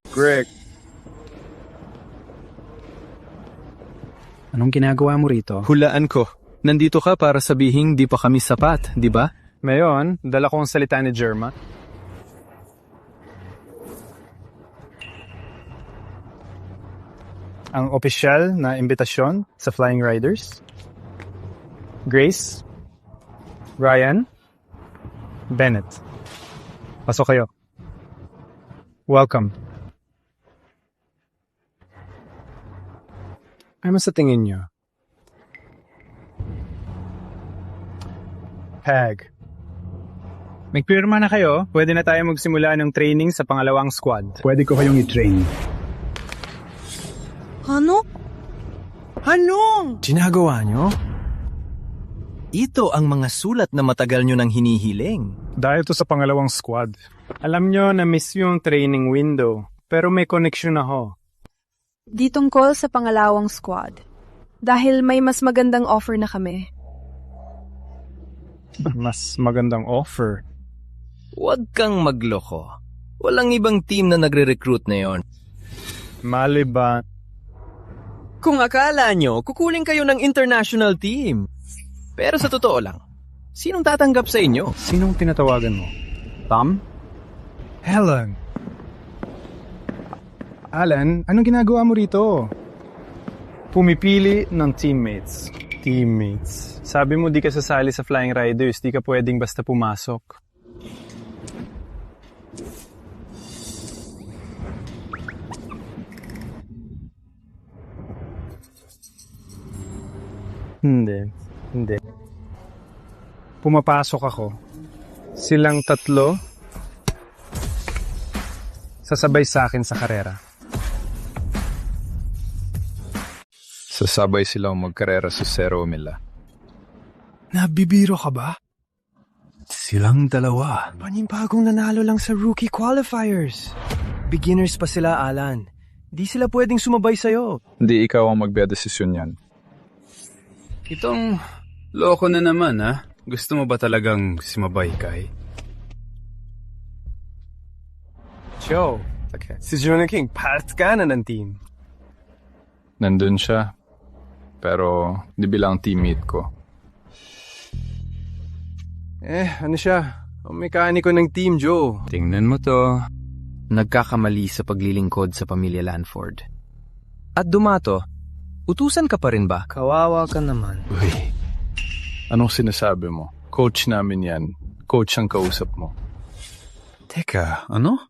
Speaker 24: Greg.
Speaker 8: Anong ginagawa mo rito?
Speaker 24: Hulaan ko. Nandito ka para sabihin di pa kami sapat, di ba?
Speaker 2: Ngayon, dala ko ang salita ni Germa. Ang opisyal na imbitasyon sa Flying Riders. Grace, Ryan, Bennett. Pasok kayo. Welcome. Ano sa tingin niyo? Peg. Magpirma na kayo. Pwede na tayo magsimula ng training sa pangalawang squad.
Speaker 24: Pwede ko kayong i-train.
Speaker 25: Ano?
Speaker 8: Ginagawa nyo? Ito ang mga sulat na matagal nyo nang hinihiling.
Speaker 2: Dahil to sa pangalawang squad. Alam nyo na miss yung training window. Pero may connection ako.
Speaker 10: Di tungkol sa pangalawang squad. Dahil may mas magandang offer na kami.
Speaker 2: Mas magandang offer?
Speaker 5: Huwag kang magloko. Walang ibang team na nagre-recruit na yon.
Speaker 2: Maliban.
Speaker 5: Kung akala nyo, kukuling kayo ng international team. Pero sa totoo lang, sinong tatanggap sa inyo?
Speaker 2: Sinong tinatawagan mo? Tom? Helen? Alan, anong ginagawa mo rito? Pumipili ng teammates. Teammates. Sabi mo di ka sasali sa Flying Riders, di ka pwedeng basta pumasok. Hindi. Pumapasok ako. Silang 3 sasabay sa akin sa karera. Sasabay silang magkarera sa Cerro Mila.
Speaker 8: Nabibiro ka ba?
Speaker 24: Silang 2.
Speaker 8: Panibagong nanalo lang sa rookie qualifiers. Beginners pa sila, Alan. Di sila pwedeng sumabay sa'yo.
Speaker 2: Hindi ikaw ang magbe-desisyon yan.
Speaker 24: Itong loko na naman, ha? Gusto mo ba talagang sumabay, Kai?
Speaker 2: Joe, si Jonah King, part ka na ng team. Nandun siya, pero di bilang teammate ko.
Speaker 3: Ano siya? Ang mekaniko ng team, Joe.
Speaker 24: Tingnan mo to.
Speaker 5: Nagkakamali sa paglilingkod sa pamilya Lanford. At dumato, utusan ka pa rin ba?
Speaker 23: Kawawa ka naman.
Speaker 2: Uy, anong sinasabi mo? Coach namin yan. Coach ang kausap mo.
Speaker 24: Teka, ano?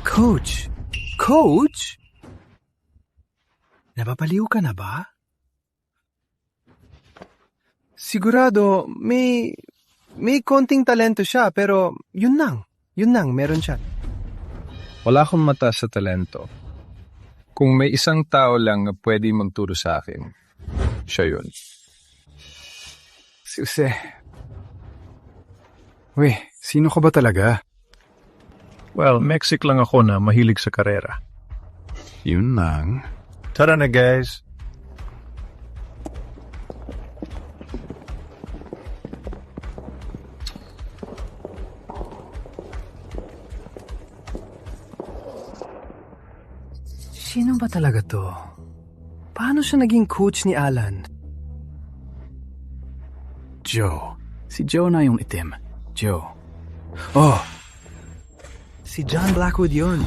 Speaker 8: Coach? Coach? Napapaliw ka na ba?
Speaker 3: Sigurado, may konting talento siya, pero yun lang, meron siya.
Speaker 2: Wala akong mata sa talento. Kung may isang tao lang na pwede magturo sa akin, siya yun. Si Jose. Uy, sino ka ba talaga?
Speaker 9: Well, Mexic lang ako na mahilig sa karera.
Speaker 2: Yun lang.
Speaker 9: Tara na, guys.
Speaker 1: Sino ba talaga to? Paano siya naging coach ni Alan?
Speaker 24: Joe. Si Joe na yung itim. Joe. Oh!
Speaker 1: Si John Blackwood yun.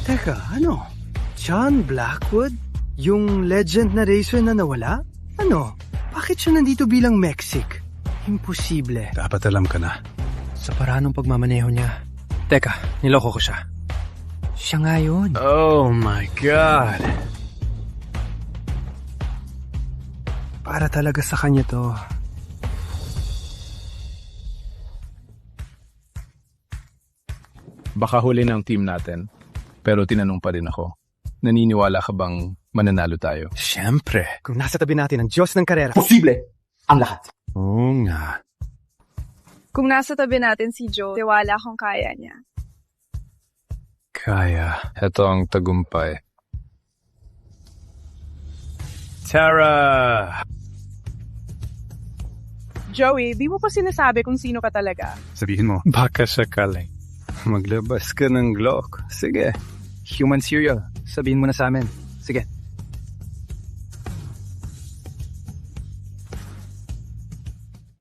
Speaker 1: Teka, ano? John Blackwood? Yung legend na racer na nawala? Ano? Bakit siya nandito bilang Mexic? Imposible.
Speaker 24: Dapat alam ka na.
Speaker 1: Sa paraan ng pagmamaneho niya. Teka, niloko ko siya. Siya nga yun.
Speaker 24: Oh my God.
Speaker 1: Para talaga sa kanya to.
Speaker 2: Baka huli ng team natin, pero tinanong pa rin ako. Naniniwala ka bang mananalo tayo?
Speaker 1: Siyempre. Kung nasa tabi natin ang Diyos ng karera.
Speaker 8: Posible ang lahat.
Speaker 2: Oo nga.
Speaker 22: Kung nasa tabi natin si Joe, tiwala kung kaya niya.
Speaker 2: Kaya. Ito ang tagumpay. Tara!
Speaker 22: Joey, di mo pa sinasabi kung sino ka talaga.
Speaker 2: Sabihin mo. Baka sakali. Maglabas ka ng Glock. Sige.
Speaker 1: Human cereal. Sabihin mo na sa amin. Sige.